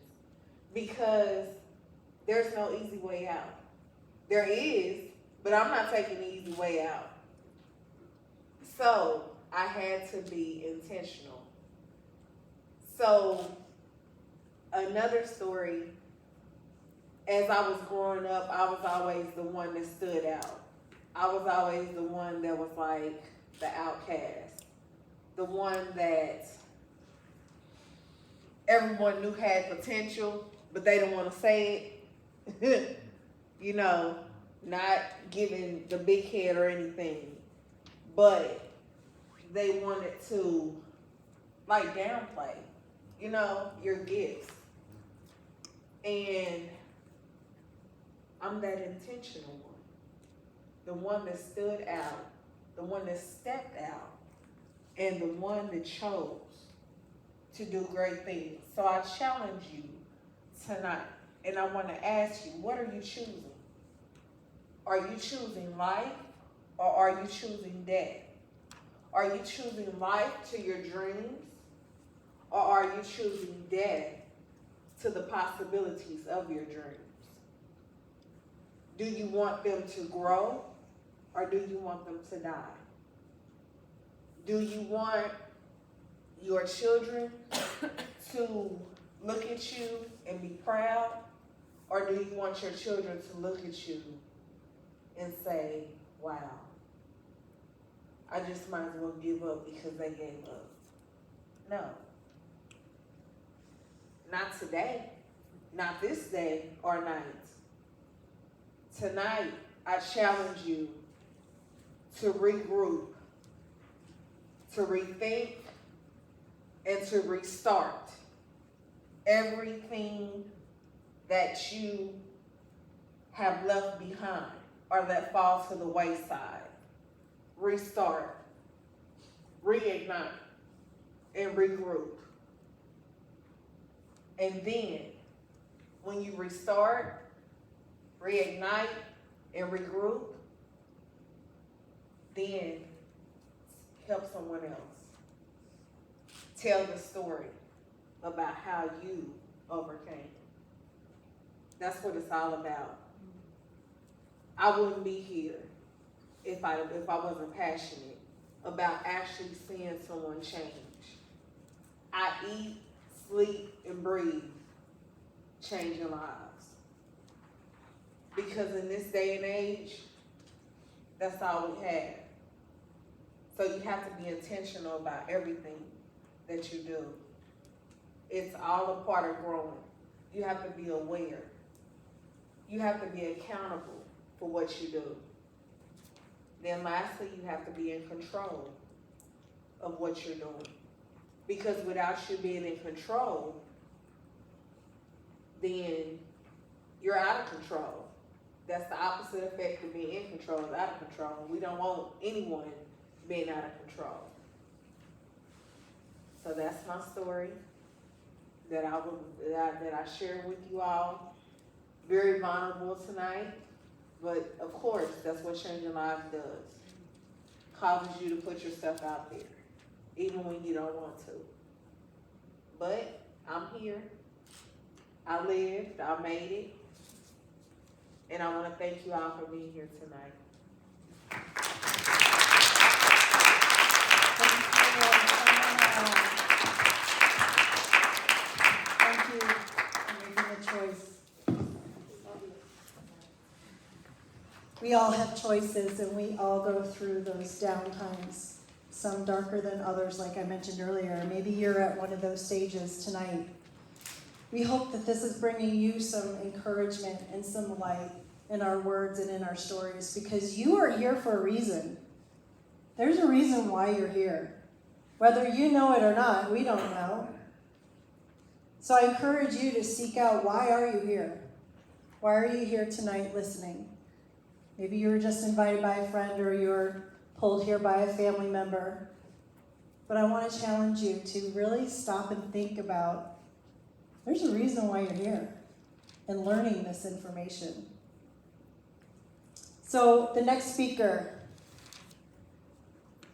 because there's no easy way out. There is, but I'm not taking the easy way out. So I had to be intentional. So another story, as I was growing up, I was always the one that stood out. I was always the one that was like the outcast, the one that everyone knew had potential, but they didn't want to say it. You know, not giving the big head or anything, but they wanted to like downplay, you know, your gifts. And I'm that intentional one. The one that stood out, the one that stepped out, and the one that chose to do great things. So I challenge you tonight, and I want to ask you, what are you choosing? Are you choosing life, or are you choosing death? Are you choosing life to your dreams, or are you choosing death to the possibilities of your dreams? Do you want them to grow, or do you want them to die? Do you want your children to look at you and be proud, or do you want your children to look at you and say, wow, I just might as well give up because they gave up? No. Not today. Not this day or night. Tonight, I challenge you to regroup, to rethink, and to restart everything that you have left behind or that falls to the wayside. Restart, reignite, and regroup. And then, when you restart, reignite, and regroup, then help someone else. Tell the story about how you overcame. That's what it's all about. I wouldn't be here if I wasn't passionate about actually seeing someone change. I eat, sleep, and breathe changing lives. Because in this day and age, that's all we have. So you have to be intentional about everything that you do. It's all a part of growing. You have to be aware. You have to be accountable for what you do. Then lastly, you have to be in control of what you're doing. Because without you being in control, then you're out of control. That's the opposite effect of being in control, is out of control. We don't want anyone being out of control. So that's my story that I shared with you all. very vulnerable tonight, but of course, that's what changing lives does. Causes you to put yourself out there, even when you don't want to. But I'm here. I lived, I made it, and I want to thank you all for being here tonight. Thank you for making the choice. We all have choices, and we all go through those down times, some darker than others, like I mentioned earlier. Maybe you're at one of those stages tonight. We hope that this is bringing you some encouragement and some light in our words and in our stories, because you are here for a reason. There's a reason why you're here. Whether you know it or not, we don't know. So I encourage you to seek out, why are you here? Why are you here tonight listening? Maybe you were just invited by a friend, or you're pulled here by a family member. But I want to challenge you to really stop and think about, there's a reason why you're here and learning this information. So the next speaker,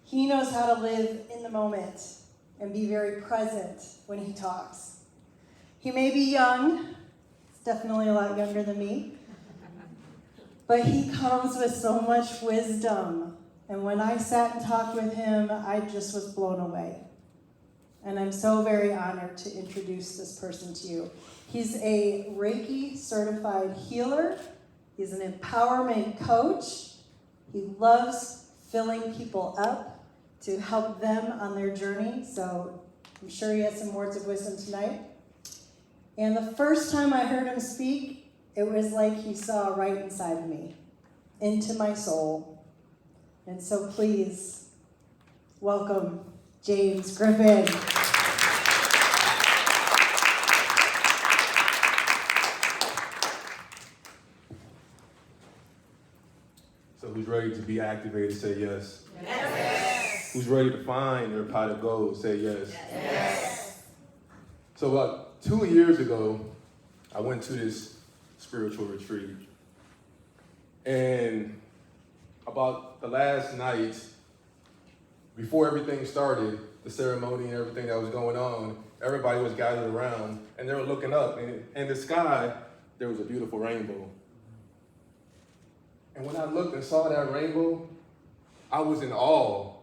he knows how to live in the moment and be very present when he talks. He may be young, he's definitely a lot younger than me, but he comes with so much wisdom. And when I sat and talked with him, I just was blown away. And I'm so very honored to introduce this person to you. He's a Reiki certified healer. He's an empowerment coach. He loves filling people up to help them on their journey. So I'm sure he has some words of wisdom tonight. And the first time I heard him speak, it was like he saw right inside of me, into my soul. And so please welcome James Griffin. So who's ready to be activated, say yes. Yes. Who's ready to find their pot of gold, say yes. Yes. So about 2 years ago, I went to this spiritual retreat. And about the last night, before everything started, the ceremony and everything that was going on, everybody was gathered around and they were looking up, and in the sky, there was a beautiful rainbow. And when I looked and saw that rainbow, I was in awe.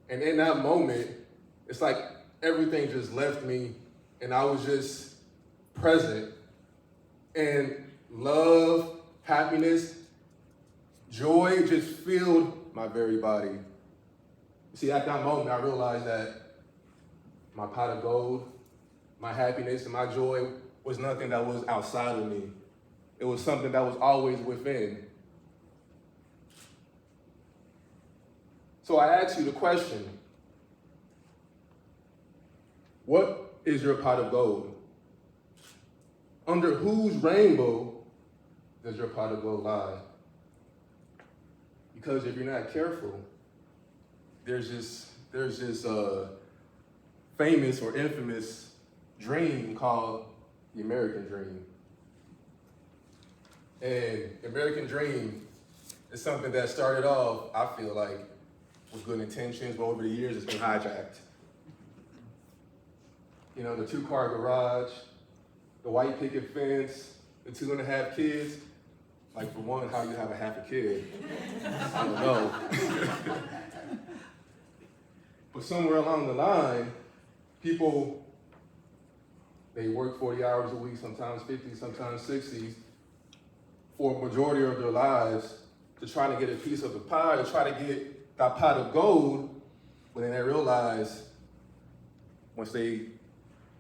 And in that moment, it's like everything just left me and I was just present. And love, happiness, joy just filled my very body. You see, at that moment, I realized that my pot of gold, my happiness, and my joy was nothing that was outside of me. It was something that was always within. So I ask you the question, what is your pot of gold? Under whose rainbow does your pot of gold lie? Because if you're not careful, there's this famous or infamous dream called the American dream. And the American dream is something that started off, I feel like, with good intentions, but over the years it's been hijacked. You know, the 2-car garage, the white picket fence, the 2.5 kids. Like, for one, how you have a half a kid? I don't know. But somewhere along the line, people, they work 40 hours a week, sometimes 50, sometimes 60, for a majority of their lives to try to get a piece of the pie, to try to get that pot of gold, but then they realize once they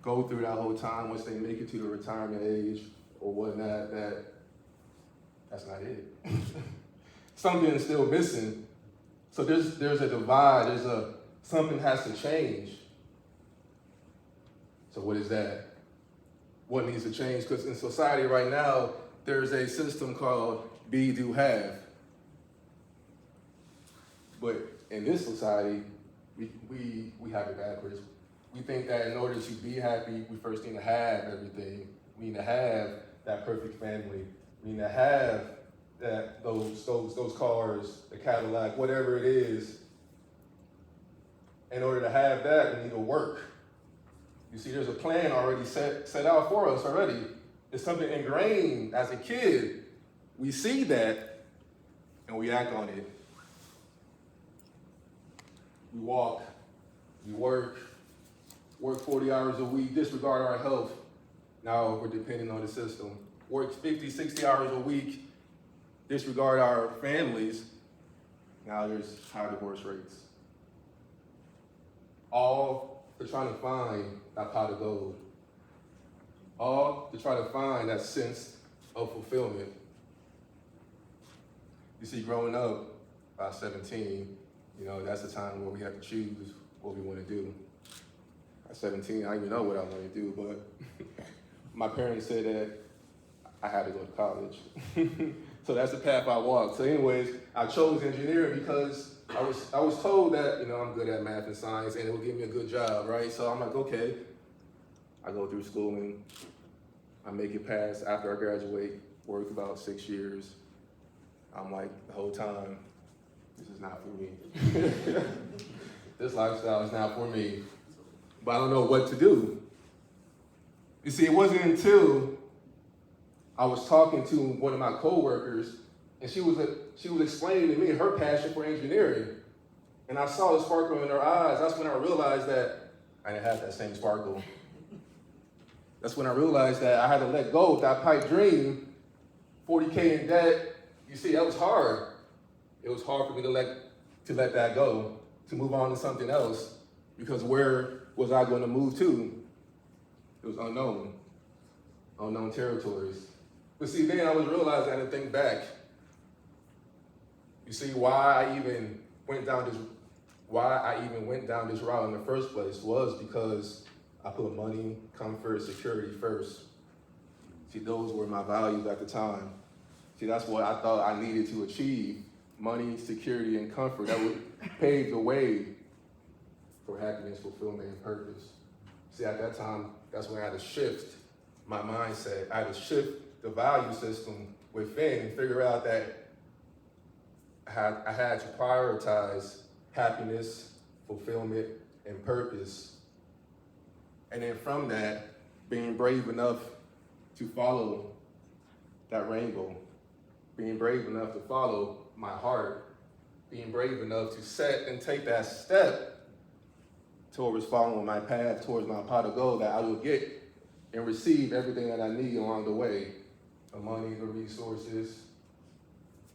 go through that whole time, once they make it to the retirement age or whatnot, that's not it. Something is still missing. So there's a divide, something has to change. So what is that? What needs to change? Because in society right now, there's a system called be, do, have. But in this society, we have it backwards. We think that in order to be happy, we first need to have everything. We need to have that perfect family. I mean, to have those cars, the Cadillac, whatever it is, in order to have that, we need to work. You see, there's a plan already set out for us already. It's something ingrained as a kid. We see that, and we act on it. We walk, we work 40 hours a week, disregard our health. Now we're depending on the system. Work 50, 60 hours a week, disregard our families. Now there's high divorce rates. All to try to find that pot of gold. All to try to find that sense of fulfillment. You see, growing up, by 17, that's the time where we have to choose what we want to do. At 17, I didn't even know what I wanted to do, but my parents said that I had to go to college. So that's the path I walked. So anyways, I chose engineering because I was told that, I'm good at math and science and it would give me a good job, right? So I'm like, okay. I go through schooling. I make it past after I graduate, work about 6 years. I'm like, the whole time, this is not for me. This lifestyle is not for me. But I don't know what to do. You see, it wasn't until I was talking to one of my coworkers, and she was explaining to me her passion for engineering. And I saw the sparkle in her eyes. That's when I realized that I didn't have that same sparkle. That's when I realized that I had to let go of that pipe dream, 40K in debt. You see, that was hard. It was hard for me to let that go, to move on to something else, because where was I going to move to? It was unknown territories. But see, then I was realizing I had to think back. You see, why I even went down this route in the first place was because I put money, comfort, security first. See, those were my values at the time. See, that's what I thought I needed to achieve. Money, security, and comfort. That would pave the way for happiness, fulfillment, and purpose. See, at that time, that's when I had to shift my mindset. I had to shift the value system within and figure out that I had to prioritize happiness, fulfillment, and purpose. And then from that, being brave enough to follow that rainbow, being brave enough to follow my heart, being brave enough to set and take that step towards following my path, towards my pot of gold, that I will get and receive everything that I need along the way. The money, the resources,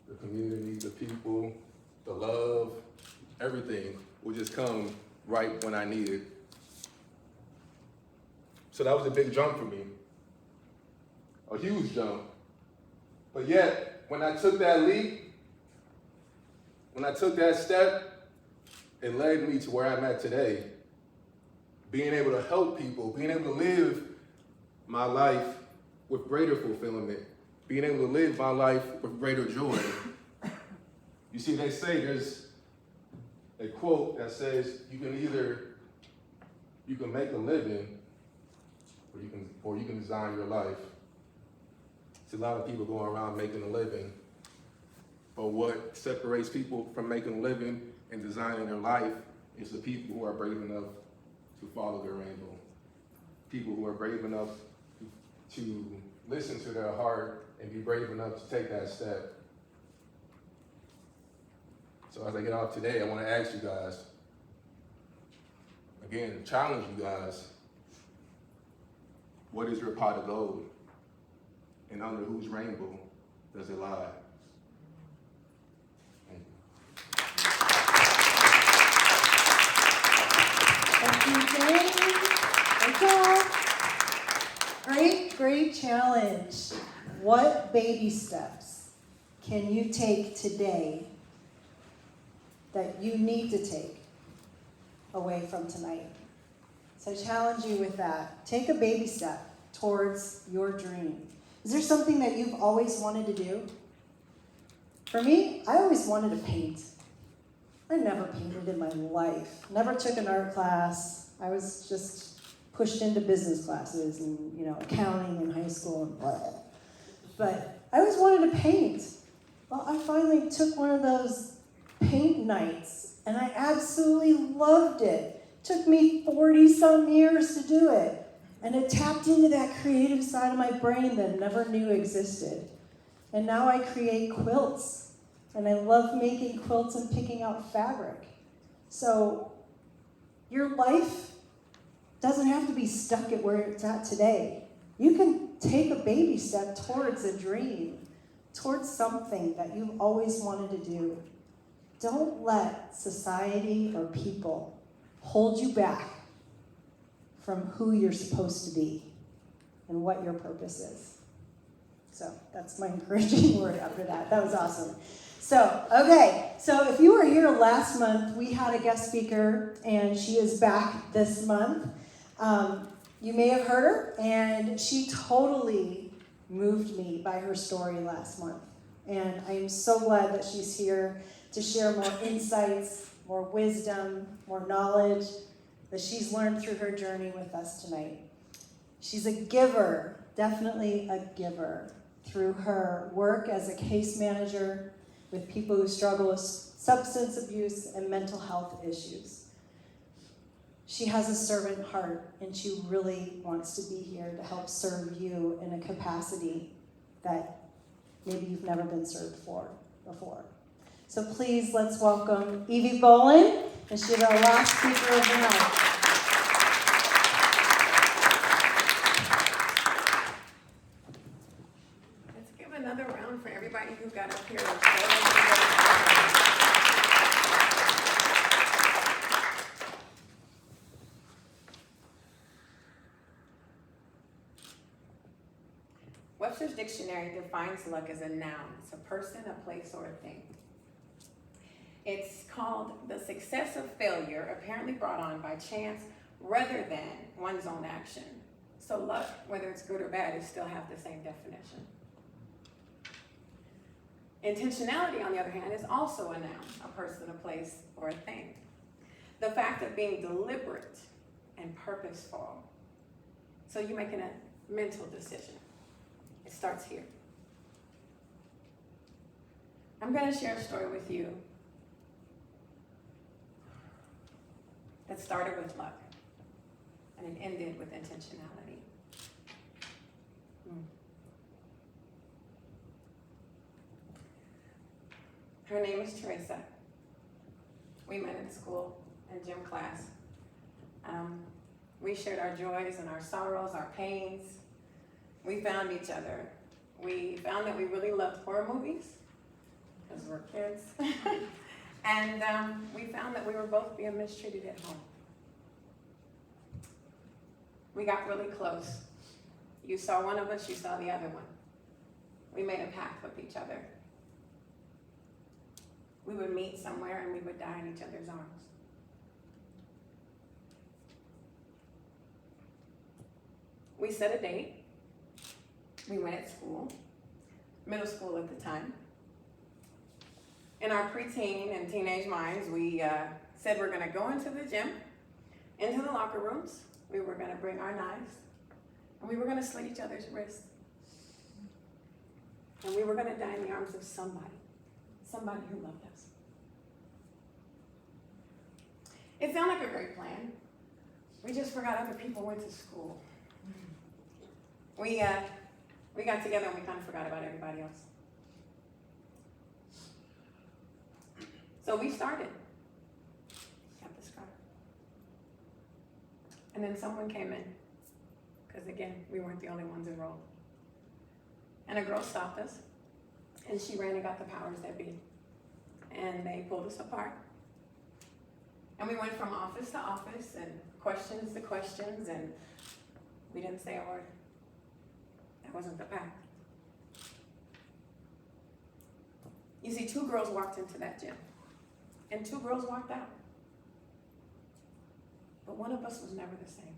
the community, the people, the love, everything will just come right when I need it. So that was a big jump for me, a huge jump. But yet, when I took that leap, when I took that step, it led me to where I'm at today. Being able to help people, being able to live my life with greater fulfillment, being able to live my life with greater joy. You see, they say there's a quote that says you can make a living or you can design your life. See, a lot of people going around making a living, but what separates people from making a living and designing their life is the people who are brave enough to follow their rainbow. People who are brave enough to listen to their heart and be brave enough to take that step. So as I get off today, I want to ask you guys, again, challenge you guys, what is your pot of gold? And under whose rainbow does it lie? Thank you. Thank you, James. Good job. Great challenge. What baby steps can you take today that you need to take away from tonight? So I challenge you with that. Take a baby step towards your dream. Is there something that you've always wanted to do? For me, I always wanted to paint. I never painted in my life. Never took an art class. I was just pushed into business classes and, accounting in high school and blah. But I always wanted to paint. Well, I finally took one of those paint nights, and I absolutely loved it. Took me 40-some years to do it, and it tapped into that creative side of my brain that I never knew existed. And now I create quilts, and I love making quilts and picking out fabric. So your life doesn't have to be stuck at where it's at today. You can take a baby step towards a dream, towards something that you've always wanted to do. Don't let society or people hold you back from who you're supposed to be and what your purpose is. So that's my encouraging word after that. That was awesome. So if you were here last month, we had a guest speaker, and she is back this month. You may have heard her, and she totally moved me by her story last month. And I am so glad that she's here to share more insights, more wisdom, more knowledge that she's learned through her journey with us tonight. She's a giver, definitely a giver, through her work as a case manager with people who struggle with substance abuse and mental health issues. She has a servant heart, and she really wants to be here to help serve you in a capacity that maybe you've never been served for before. So please, let's welcome Evie Bolin, and she's our last speaker of the night. Let's give another round for everybody who got up here. Webster's Dictionary defines luck as a noun. It's a person, a place, or a thing. It's called the success of failure apparently brought on by chance rather than one's own action. So luck, whether it's good or bad, is still have the same definition. Intentionality, on the other hand, is also a noun, a person, a place, or a thing. The fact of being deliberate and purposeful. So you're making a mental decision. It starts here. I'm going to share a story with you that started with luck and it ended with intentionality. Her name is Teresa. We met in school in gym class. We shared our joys and our sorrows, our pains. We found each other. We found that we really loved horror movies because we're kids. And we found that we were both being mistreated at home. We got really close. You saw one of us, you saw the other one. We made a pact with each other. We would meet somewhere and we would die in each other's arms. We set a date. We went at school, middle school at the time. In our preteen and teenage minds, we said we're gonna go into the gym, into the locker rooms. We were gonna bring our knives, and we were gonna slit each other's wrists. And we were gonna die in the arms of somebody who loved us. It sounded like a great plan. We just forgot other people went to school. We got together and we kind of forgot about everybody else. So we started. Got the scarf. And then someone came in. Because again, we weren't the only ones enrolled. And a girl stopped us. And she ran and got the powers that be. And they pulled us apart. And we went from office to office and questions to questions, and we didn't say a word. That wasn't the pact. You see, 2 girls walked into that gym, and 2 girls walked out. But one of us was never the same.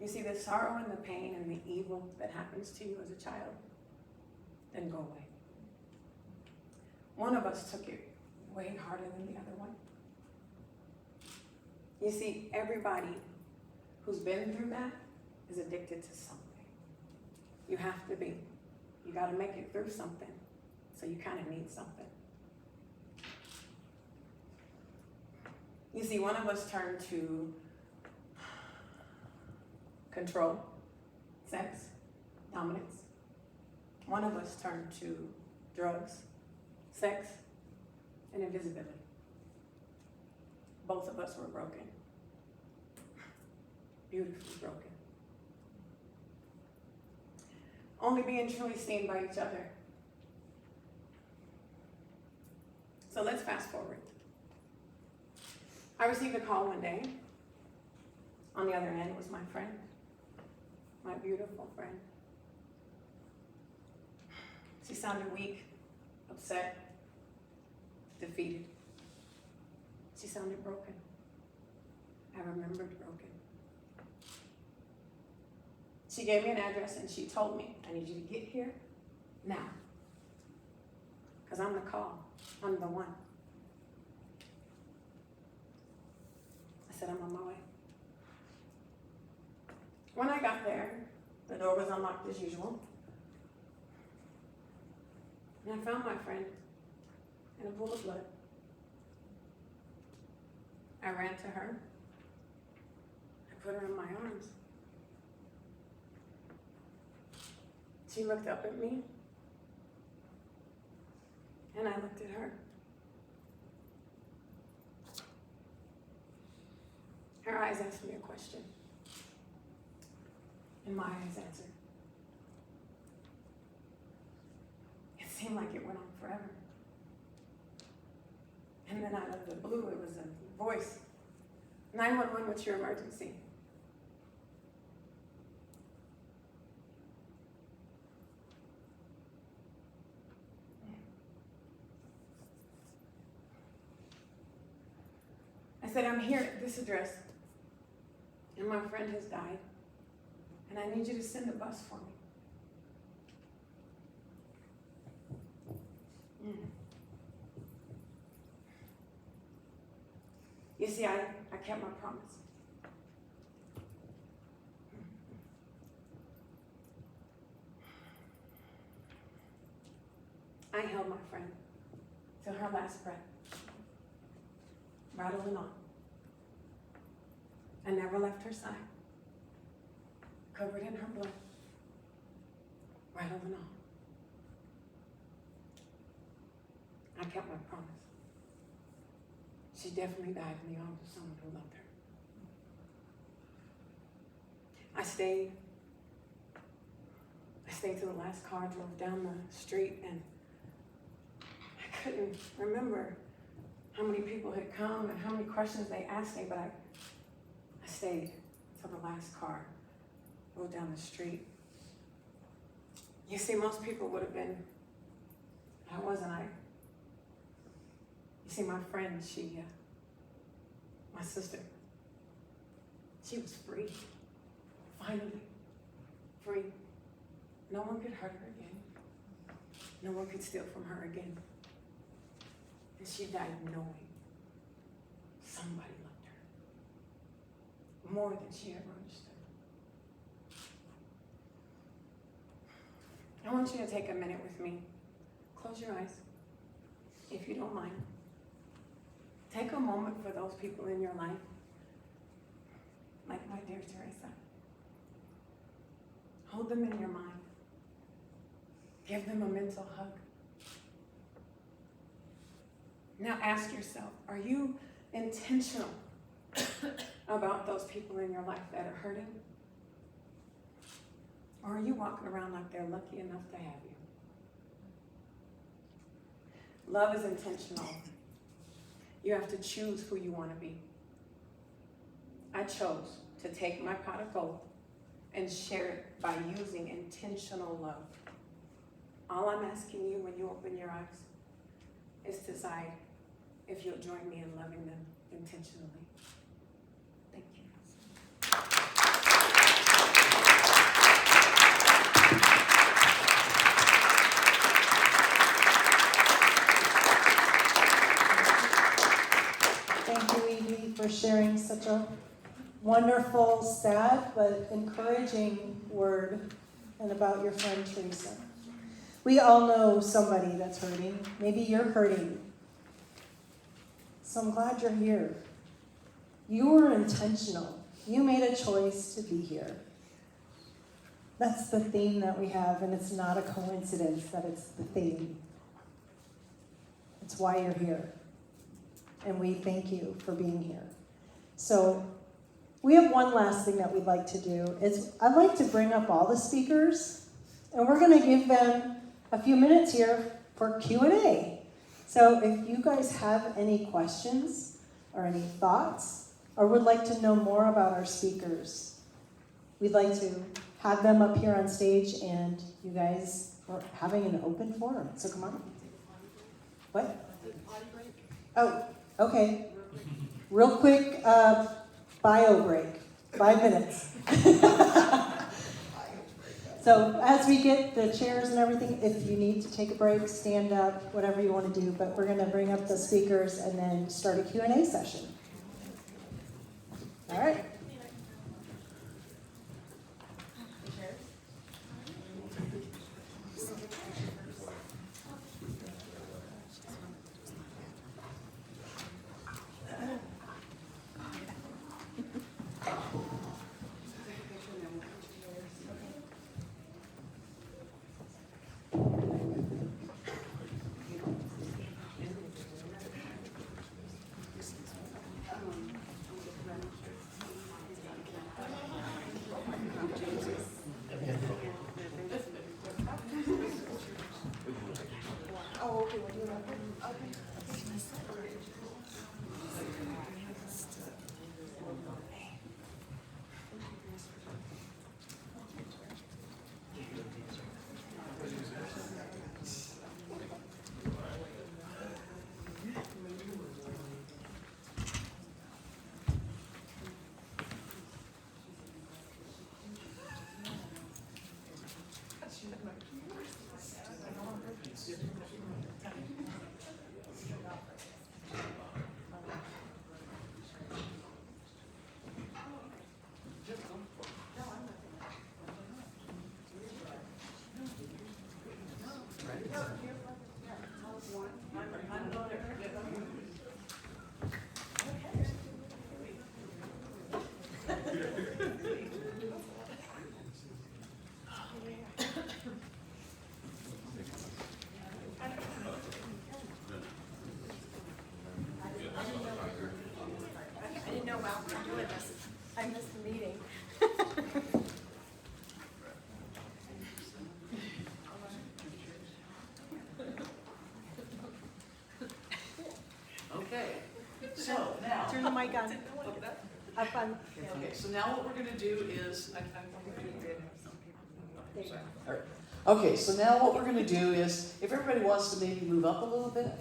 You see, the sorrow and the pain and the evil that happens to you as a child didn't go away. One of us took it way harder than the other one. You see, everybody who's been through that is addicted to something. You have to be. You got to make it through something. So you kind of need something. You see, one of us turned to control, sex, dominance. One of us turned to drugs, sex, and invisibility. Both of us were broken. Beautifully broken. Only being truly seen by each other. So let's fast forward. I received a call one day. On the other end was my friend, my beautiful friend. She sounded weak, upset, defeated. She sounded broken. I remembered broken. She gave me an address and she told me, I need you to get here now. Because I'm the call. I'm the one. I said, I'm on my way. When I got there, the door was unlocked as usual. And I found my friend in a pool of blood. I ran to her. I put her in my arms. She looked up at me, and I looked at her. Her eyes asked me a question, and my eyes answered. It seemed like it went on forever. And then out of the blue, it was a voice. 911, what's your emergency? I said, I'm here at this address, and my friend has died, and I need you to send a bus for me. You see, I kept my promise. I held my friend till her last breath, rattling on. I never left her side, covered in her blood, rattling on. I kept my promise. She definitely died in the arms of someone who loved her. I stayed till the last car drove down the street, and I couldn't remember how many people had come and how many questions they asked me, but I stayed till the last car drove down the street. You see, most people would have been, I wasn't. You see, my friend, my sister, she was free. Finally, free. No one could hurt her again. No one could steal from her again. And she died knowing somebody loved her more than she ever understood. I want you to take a minute with me. Close your eyes, if you don't mind. Take a moment for those people in your life, like my dear Teresa. Hold them in your mind. Give them a mental hug. Now ask yourself, are you intentional about those people in your life that are hurting? Or are you walking around like they're lucky enough to have you? Love is intentional. You have to choose who you want to be. I chose to take my pot of gold and share it by using intentional love. All I'm asking you when you open your eyes is to decide if you'll join me in loving them intentionally. Thank you. sharing such a wonderful, sad, but encouraging word and about your friend Teresa. We all know somebody that's hurting. Maybe you're hurting. So I'm glad you're here. You were intentional. You made a choice to be here. That's the theme that we have, and it's not a coincidence that it's the theme. It's why you're here. And we thank you for being here. So we have one last thing that we'd like to do. Is I'd like to bring up all the speakers, and we're going to give them a few minutes here for Q&A. So if you guys have any questions or any thoughts, or would like to know more about our speakers, we'd like to have them up here on stage, and you guys are having an open forum. So come on. What? Oh, okay. Real quick bio break. 5 minutes. So as we get the chairs and everything, if you need to take a break, stand up, whatever you want to do. But we're going to bring up the speakers and then start a Q&A session. All right. I missed the meeting. Okay, so now. Turn the mic on. Up on. Okay, so now what we're gonna do is. All right. Okay, so now what we're gonna do is, if everybody wants to maybe move up a little bit.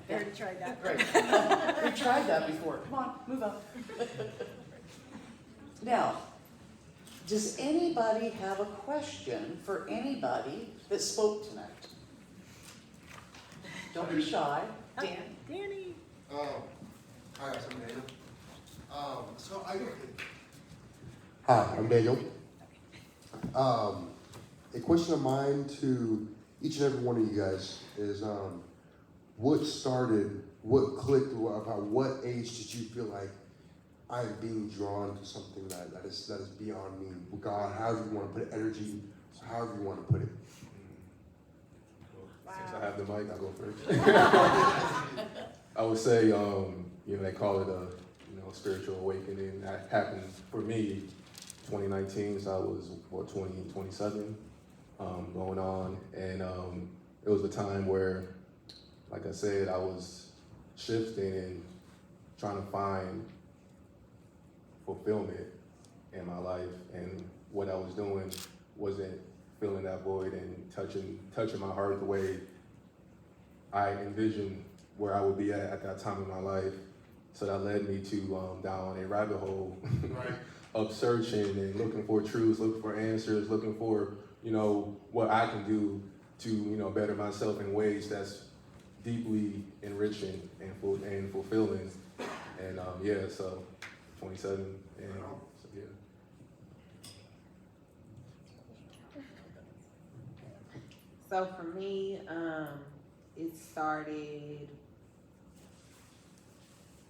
I already tried that. Great. We've tried that before. Come on, move up. Now, does anybody have a question for anybody that spoke tonight? Don't be shy. Dan? Danny. Hi, I'm Daniel. Hi, I'm Daniel. A question of mine to each and every one of you guys is, what started, what clicked, about what age did you feel like I'm being drawn to something that is beyond me? God, however you want to put it, energy, however you want to put it. Since I have the mic, I'll go first. I would say, they call it a, spiritual awakening. That happened for me 2019, so I was, 27, going on. And it was a time where, like I said, I was shifting and trying to find fulfillment in my life. And what I was doing wasn't filling that void and touching my heart the way I envisioned where I would be at that time in my life. So that led me to down a rabbit hole of searching and looking for truths, looking for answers, looking for, what I can do to, better myself in ways that's deeply enriching and fulfilling. And yeah, so 27, and so yeah. So for me,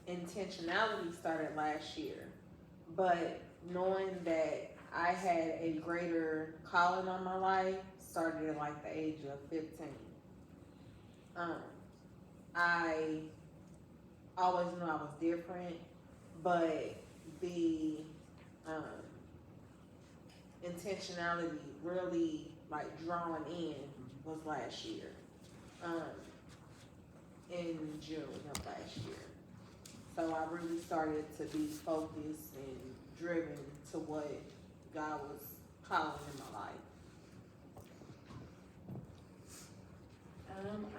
intentionality started last year, but knowing that I had a greater calling on my life started at like the age of 15. I always knew I was different, but the intentionality really like drawn in was last year, in June of last year. So I really started to be focused and driven to what God was calling in my life.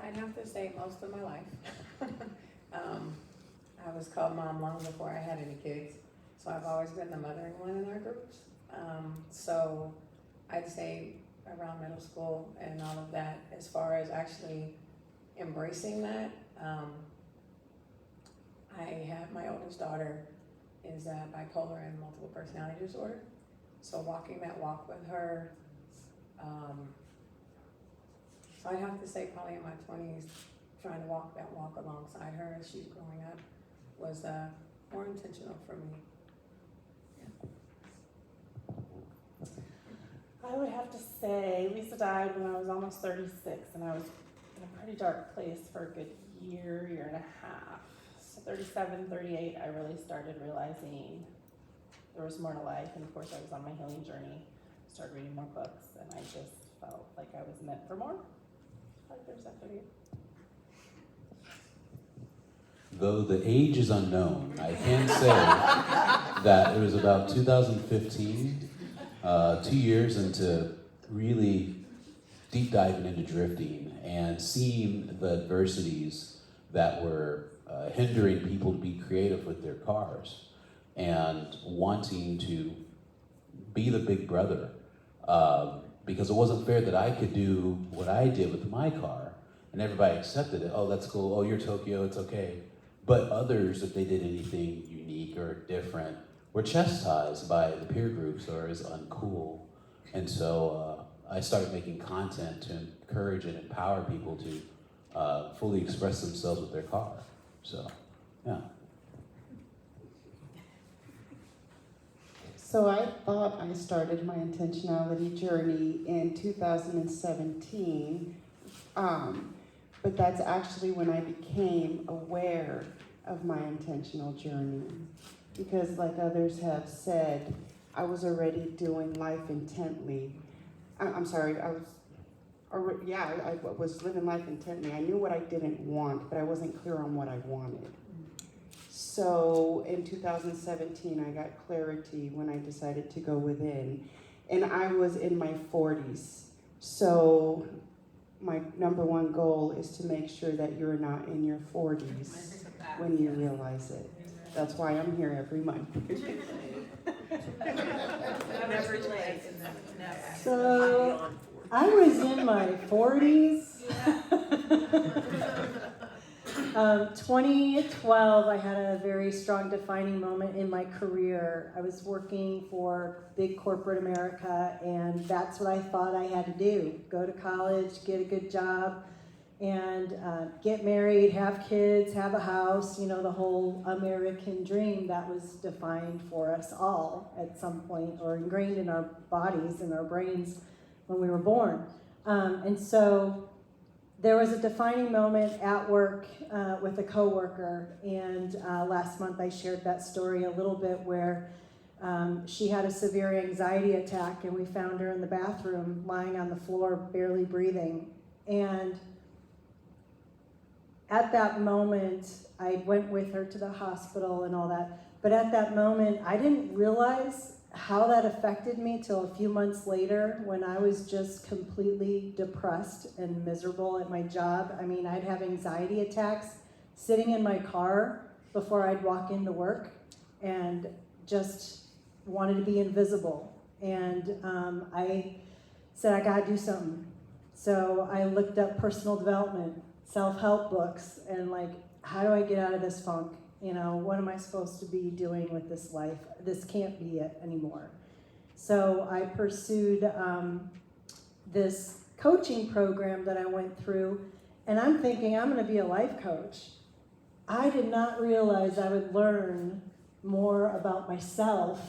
I'd have to say most of my life. I was called mom long before I had any kids, so I've always been the mothering one in our groups. So I'd say around middle school and all of that, as far as actually embracing that, I have my oldest daughter is bipolar and multiple personality disorder. So walking that walk with her, so I'd have to say probably in my 20s, trying to walk that walk alongside her as she's growing up was more intentional for me. I would have to say Lisa died when I was almost 36, and I was in a pretty dark place for a good year and a half. So 37, 38, I really started realizing there was more to life, and of course I was on my healing journey, started reading more books, and I just felt like I was meant for more. Like there's that 38. Though the age is unknown, I can say that it was about 2015, 2 years into really deep diving into drifting and seeing the adversities that were hindering people to be creative with their cars and wanting to be the big brother, because it wasn't fair that I could do what I did with my car and everybody accepted it. Oh, that's cool. Oh, you're Tokyo, it's okay. But others, if they did anything unique or different, were chastised by the peer groups or as uncool. And so I started making content to encourage and empower people to fully express themselves with their car. So, yeah. So I thought I started my intentionality journey in 2017, but that's actually when I became aware of my intentional journey. Because like others have said, I was already doing life intently. I was living life intently. I knew what I didn't want, but I wasn't clear on what I wanted. So in 2017, I got clarity when I decided to go within. And I was in my 40s. So my number one goal is to make sure that you're not in your 40s when you realize it. That's why I'm here every month. Never late. So I was in my 40s. 2012, I had a very strong defining moment in my career. I was working for big corporate America, and that's what I thought I had to do. Go to college, get a good job, and get married, have kids, have a house, you know, the whole American dream that was defined for us all at some point, or ingrained in our bodies and our brains when we were born. And so there was a defining moment at work with a coworker, and last month I shared that story a little bit where she had a severe anxiety attack, and we found her in the bathroom lying on the floor, barely breathing. And at that moment, I went with her to the hospital and all that, but at that moment, I didn't realize how that affected me till a few months later when I was just completely depressed and miserable at my job. I mean, I'd have anxiety attacks sitting in my car before I'd walk into work and just wanted to be invisible. And I said, I gotta do something. So I looked up personal development, self-help books, and like, how do I get out of this funk? What am I supposed to be doing with this life? This can't be it anymore. So I pursued this coaching program that I went through, and I'm thinking I'm going to be a life coach. I did not realize I would learn more about myself.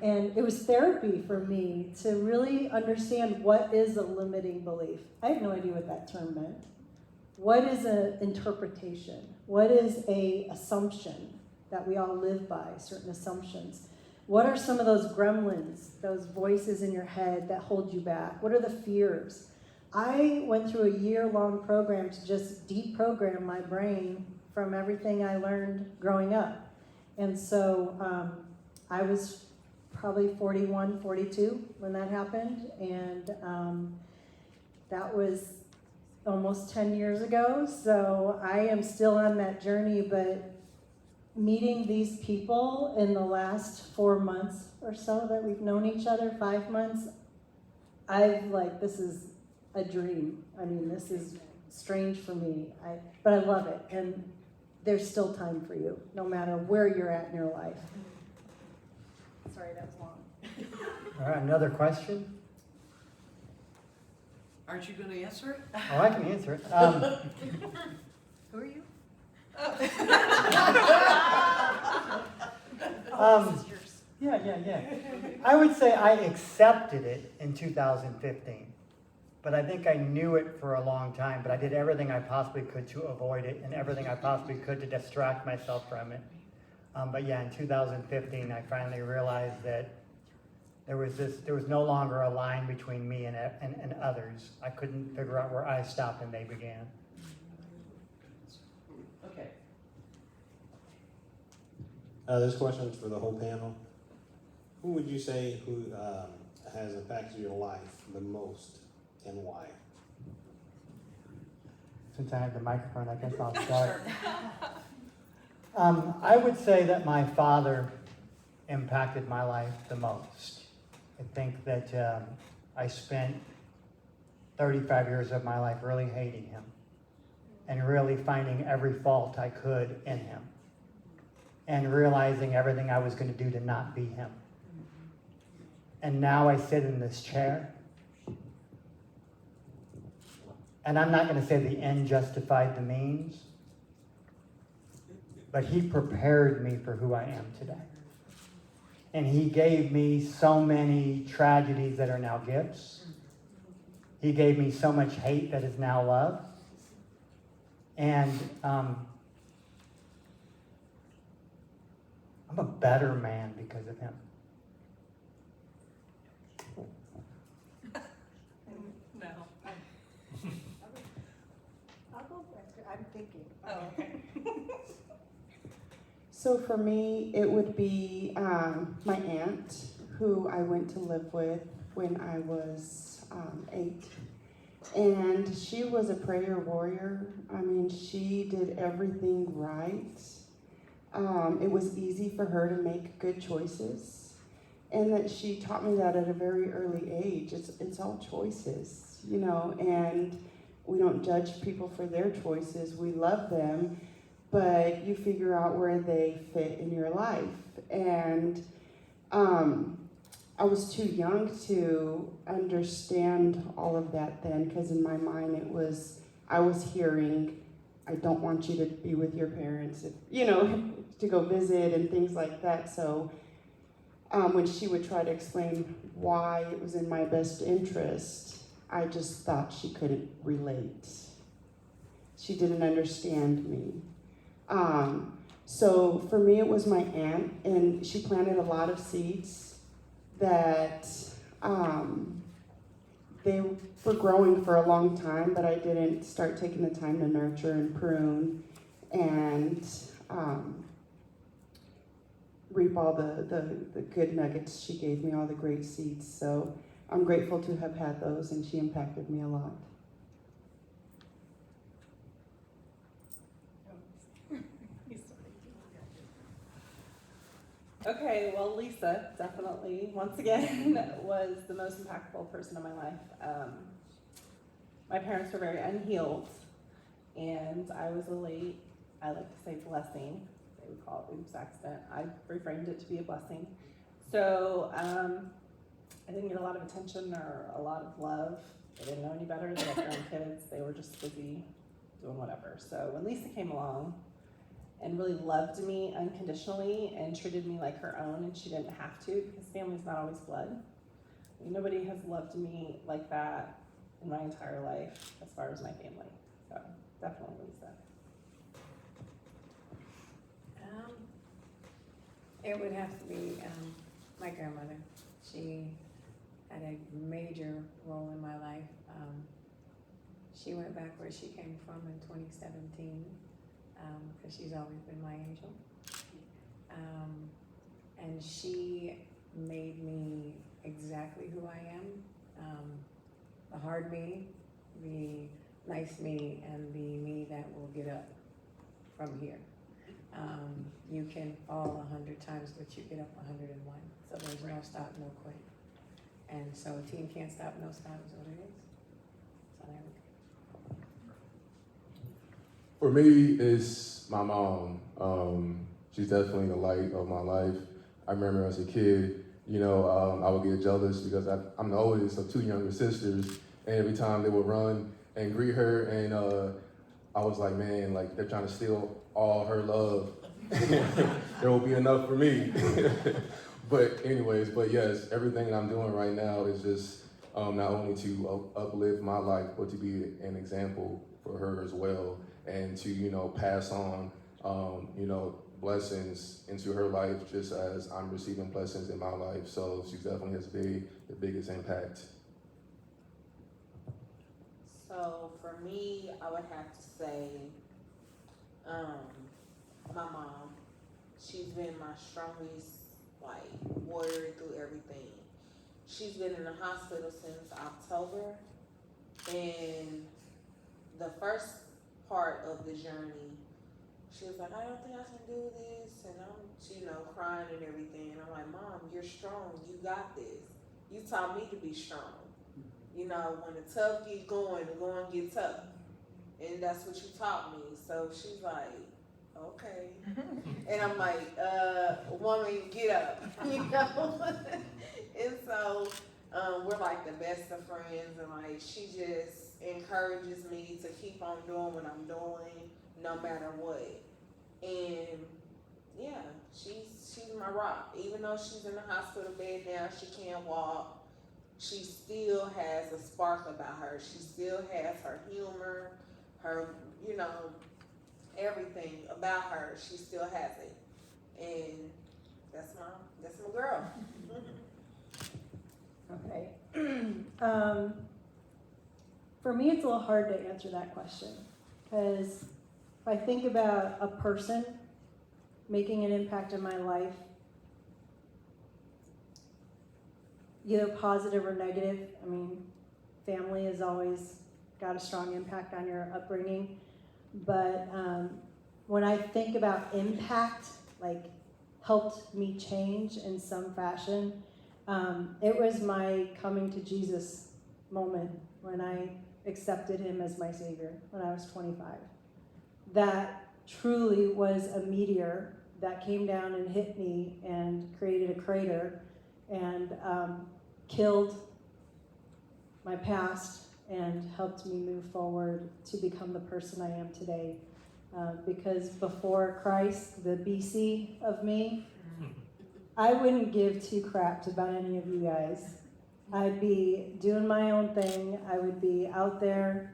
And it was therapy for me to really understand what is a limiting belief. I had no idea what that term meant. What is an interpretation? What is an assumption that we all live by, certain assumptions? What are some of those gremlins, those voices in your head that hold you back? What are the fears? I went through a year-long program to just deprogram my brain from everything I learned growing up. And so I was probably 41, 42 when that happened. And that was almost 10 years ago. So I am still on that journey, but meeting these people in the last 4 months or so that we've known each other, 5 months, this is a dream. I mean, this is strange for me, but I love it. And there's still time for you, no matter where you're at in your life. Sorry, that was long. All right, another question? Aren't you going to answer it? Oh, I can answer it. Who are you? Yeah. I would say I accepted it in 2015, but I think I knew it for a long time, but I did everything I possibly could to avoid it and everything I possibly could to distract myself from it. But yeah, in 2015, I finally realized that there was no longer a line between me and others. I couldn't figure out where I stopped and they began. Okay. This question is for the whole panel. Who would you say who has impacted your life the most and why? Since I have the microphone, I guess I'll start. I would say that my father impacted my life the most. I think that I spent 35 years of my life really hating him and really finding every fault I could in him and realizing everything I was going to do to not be him. And now I sit in this chair, and I'm not going to say the end justified the means, but he prepared me for who I am today. And he gave me so many tragedies that are now gifts. He gave me so much hate that is now love. And I'm a better man because of him. No. I'll go after. I'm thinking. Oh, okay. So for me, it would be my aunt, who I went to live with when I was 8. And she was a prayer warrior. I mean, she did everything right. It was easy for her to make good choices. And that she taught me that at a very early age. It's all choices, and we don't judge people for their choices. We love them. But you figure out where they fit in your life. And I was too young to understand all of that then, because in my mind I was hearing, I don't want you to be with your parents, to go visit and things like that. So when she would try to explain why it was in my best interest, I just thought she couldn't relate. She didn't understand me. So for me, it was my aunt, and she planted a lot of seeds that they were growing for a long time, but I didn't start taking the time to nurture and prune and reap all the good nuggets she gave me, all the great seeds. So I'm grateful to have had those, and she impacted me a lot. Okay, well, Lisa definitely, once again, was the most impactful person in my life. My parents were very unhealed, and I was a late, I like to say, blessing they would call it oops accident. I reframed it to be a blessing. So I didn't get a lot of attention or a lot of love. They didn't know any better. They had their own kids. They were just busy doing whatever. So when Lisa came along and really loved me unconditionally and treated me like her own, and she didn't have to because family's not always blood. I mean, nobody has loved me like that in my entire life as far as my family. So definitely Lisa. It would have to be my grandmother. She had a major role in my life. She went back where she came from in 2017 because she's always been my angel. And she made me exactly who I am. The hard me, the nice me, and the me that will get up from here. You can fall 100 times, but you get up 101. So there's no stop, no quit. And so a team can't stop, no stop is what it is. So there we go. For me, it's my mom. She's definitely the light of my life. I remember as a kid, I would get jealous because I'm the oldest of two younger sisters, and every time they would run and greet her, and I was like, man, like they're trying to steal all her love. There will be enough for me. But yes, everything that I'm doing right now is just not only to uplift my life, but to be an example for her as well, and to pass on blessings into her life, just as I'm receiving blessings in my life. So she definitely has the biggest impact. So for me, I would have to say my mom. She's been my strongest warrior through everything. She's been in the hospital since October, and the first part of the journey, she was like, I don't think I can do this, and I'm, crying and everything, and I'm like, Mom, you're strong, you got this. You taught me to be strong. When the tough get going, the going get tough. And that's what you taught me. So she's like, okay. And I'm like, woman, get up, And so we're like the best of friends, and she just encourages me to keep on doing what I'm doing, no matter what. And yeah, she's my rock. Even though she's in the hospital bed now, she can't walk, she still has a spark about her. She still has her humor, her, everything about her. She still has it. And that's my girl. Okay. For me, it's a little hard to answer that question, because if I think about a person making an impact in my life, either positive or negative, family has always got a strong impact on your upbringing, but when I think about impact, helped me change in some fashion, it was my coming to Jesus moment when I accepted him as my Savior when I was 25. That truly was a meteor that came down and hit me and created a crater and killed my past and helped me move forward to become the person I am today. Because before Christ, the BC of me, I wouldn't give two craps about any of you guys. I'd be doing my own thing. I would be out there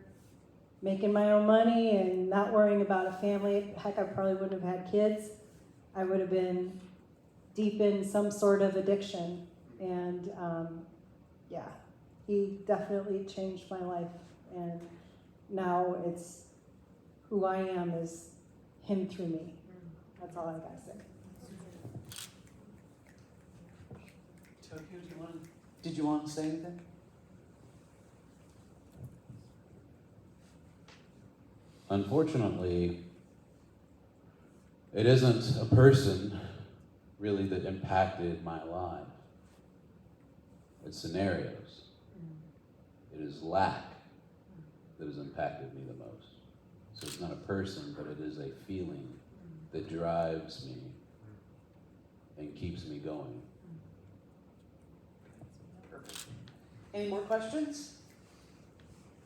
making my own money and not worrying about a family. Heck, I probably wouldn't have had kids. I would have been deep in some sort of addiction. And he definitely changed my life. And now it's who I am is him through me. That's all I gotta say. Tokyo, did you want to say anything? Unfortunately, it isn't a person really that impacted my life. It's scenarios. It is lack that has impacted me the most. So it's not a person, but it is a feeling that drives me and keeps me going. Perfect. Any more questions?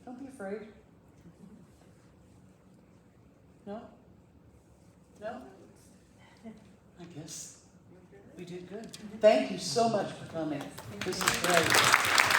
Don't be afraid. No? No? I guess we did good. Thank you so much for coming. This is great.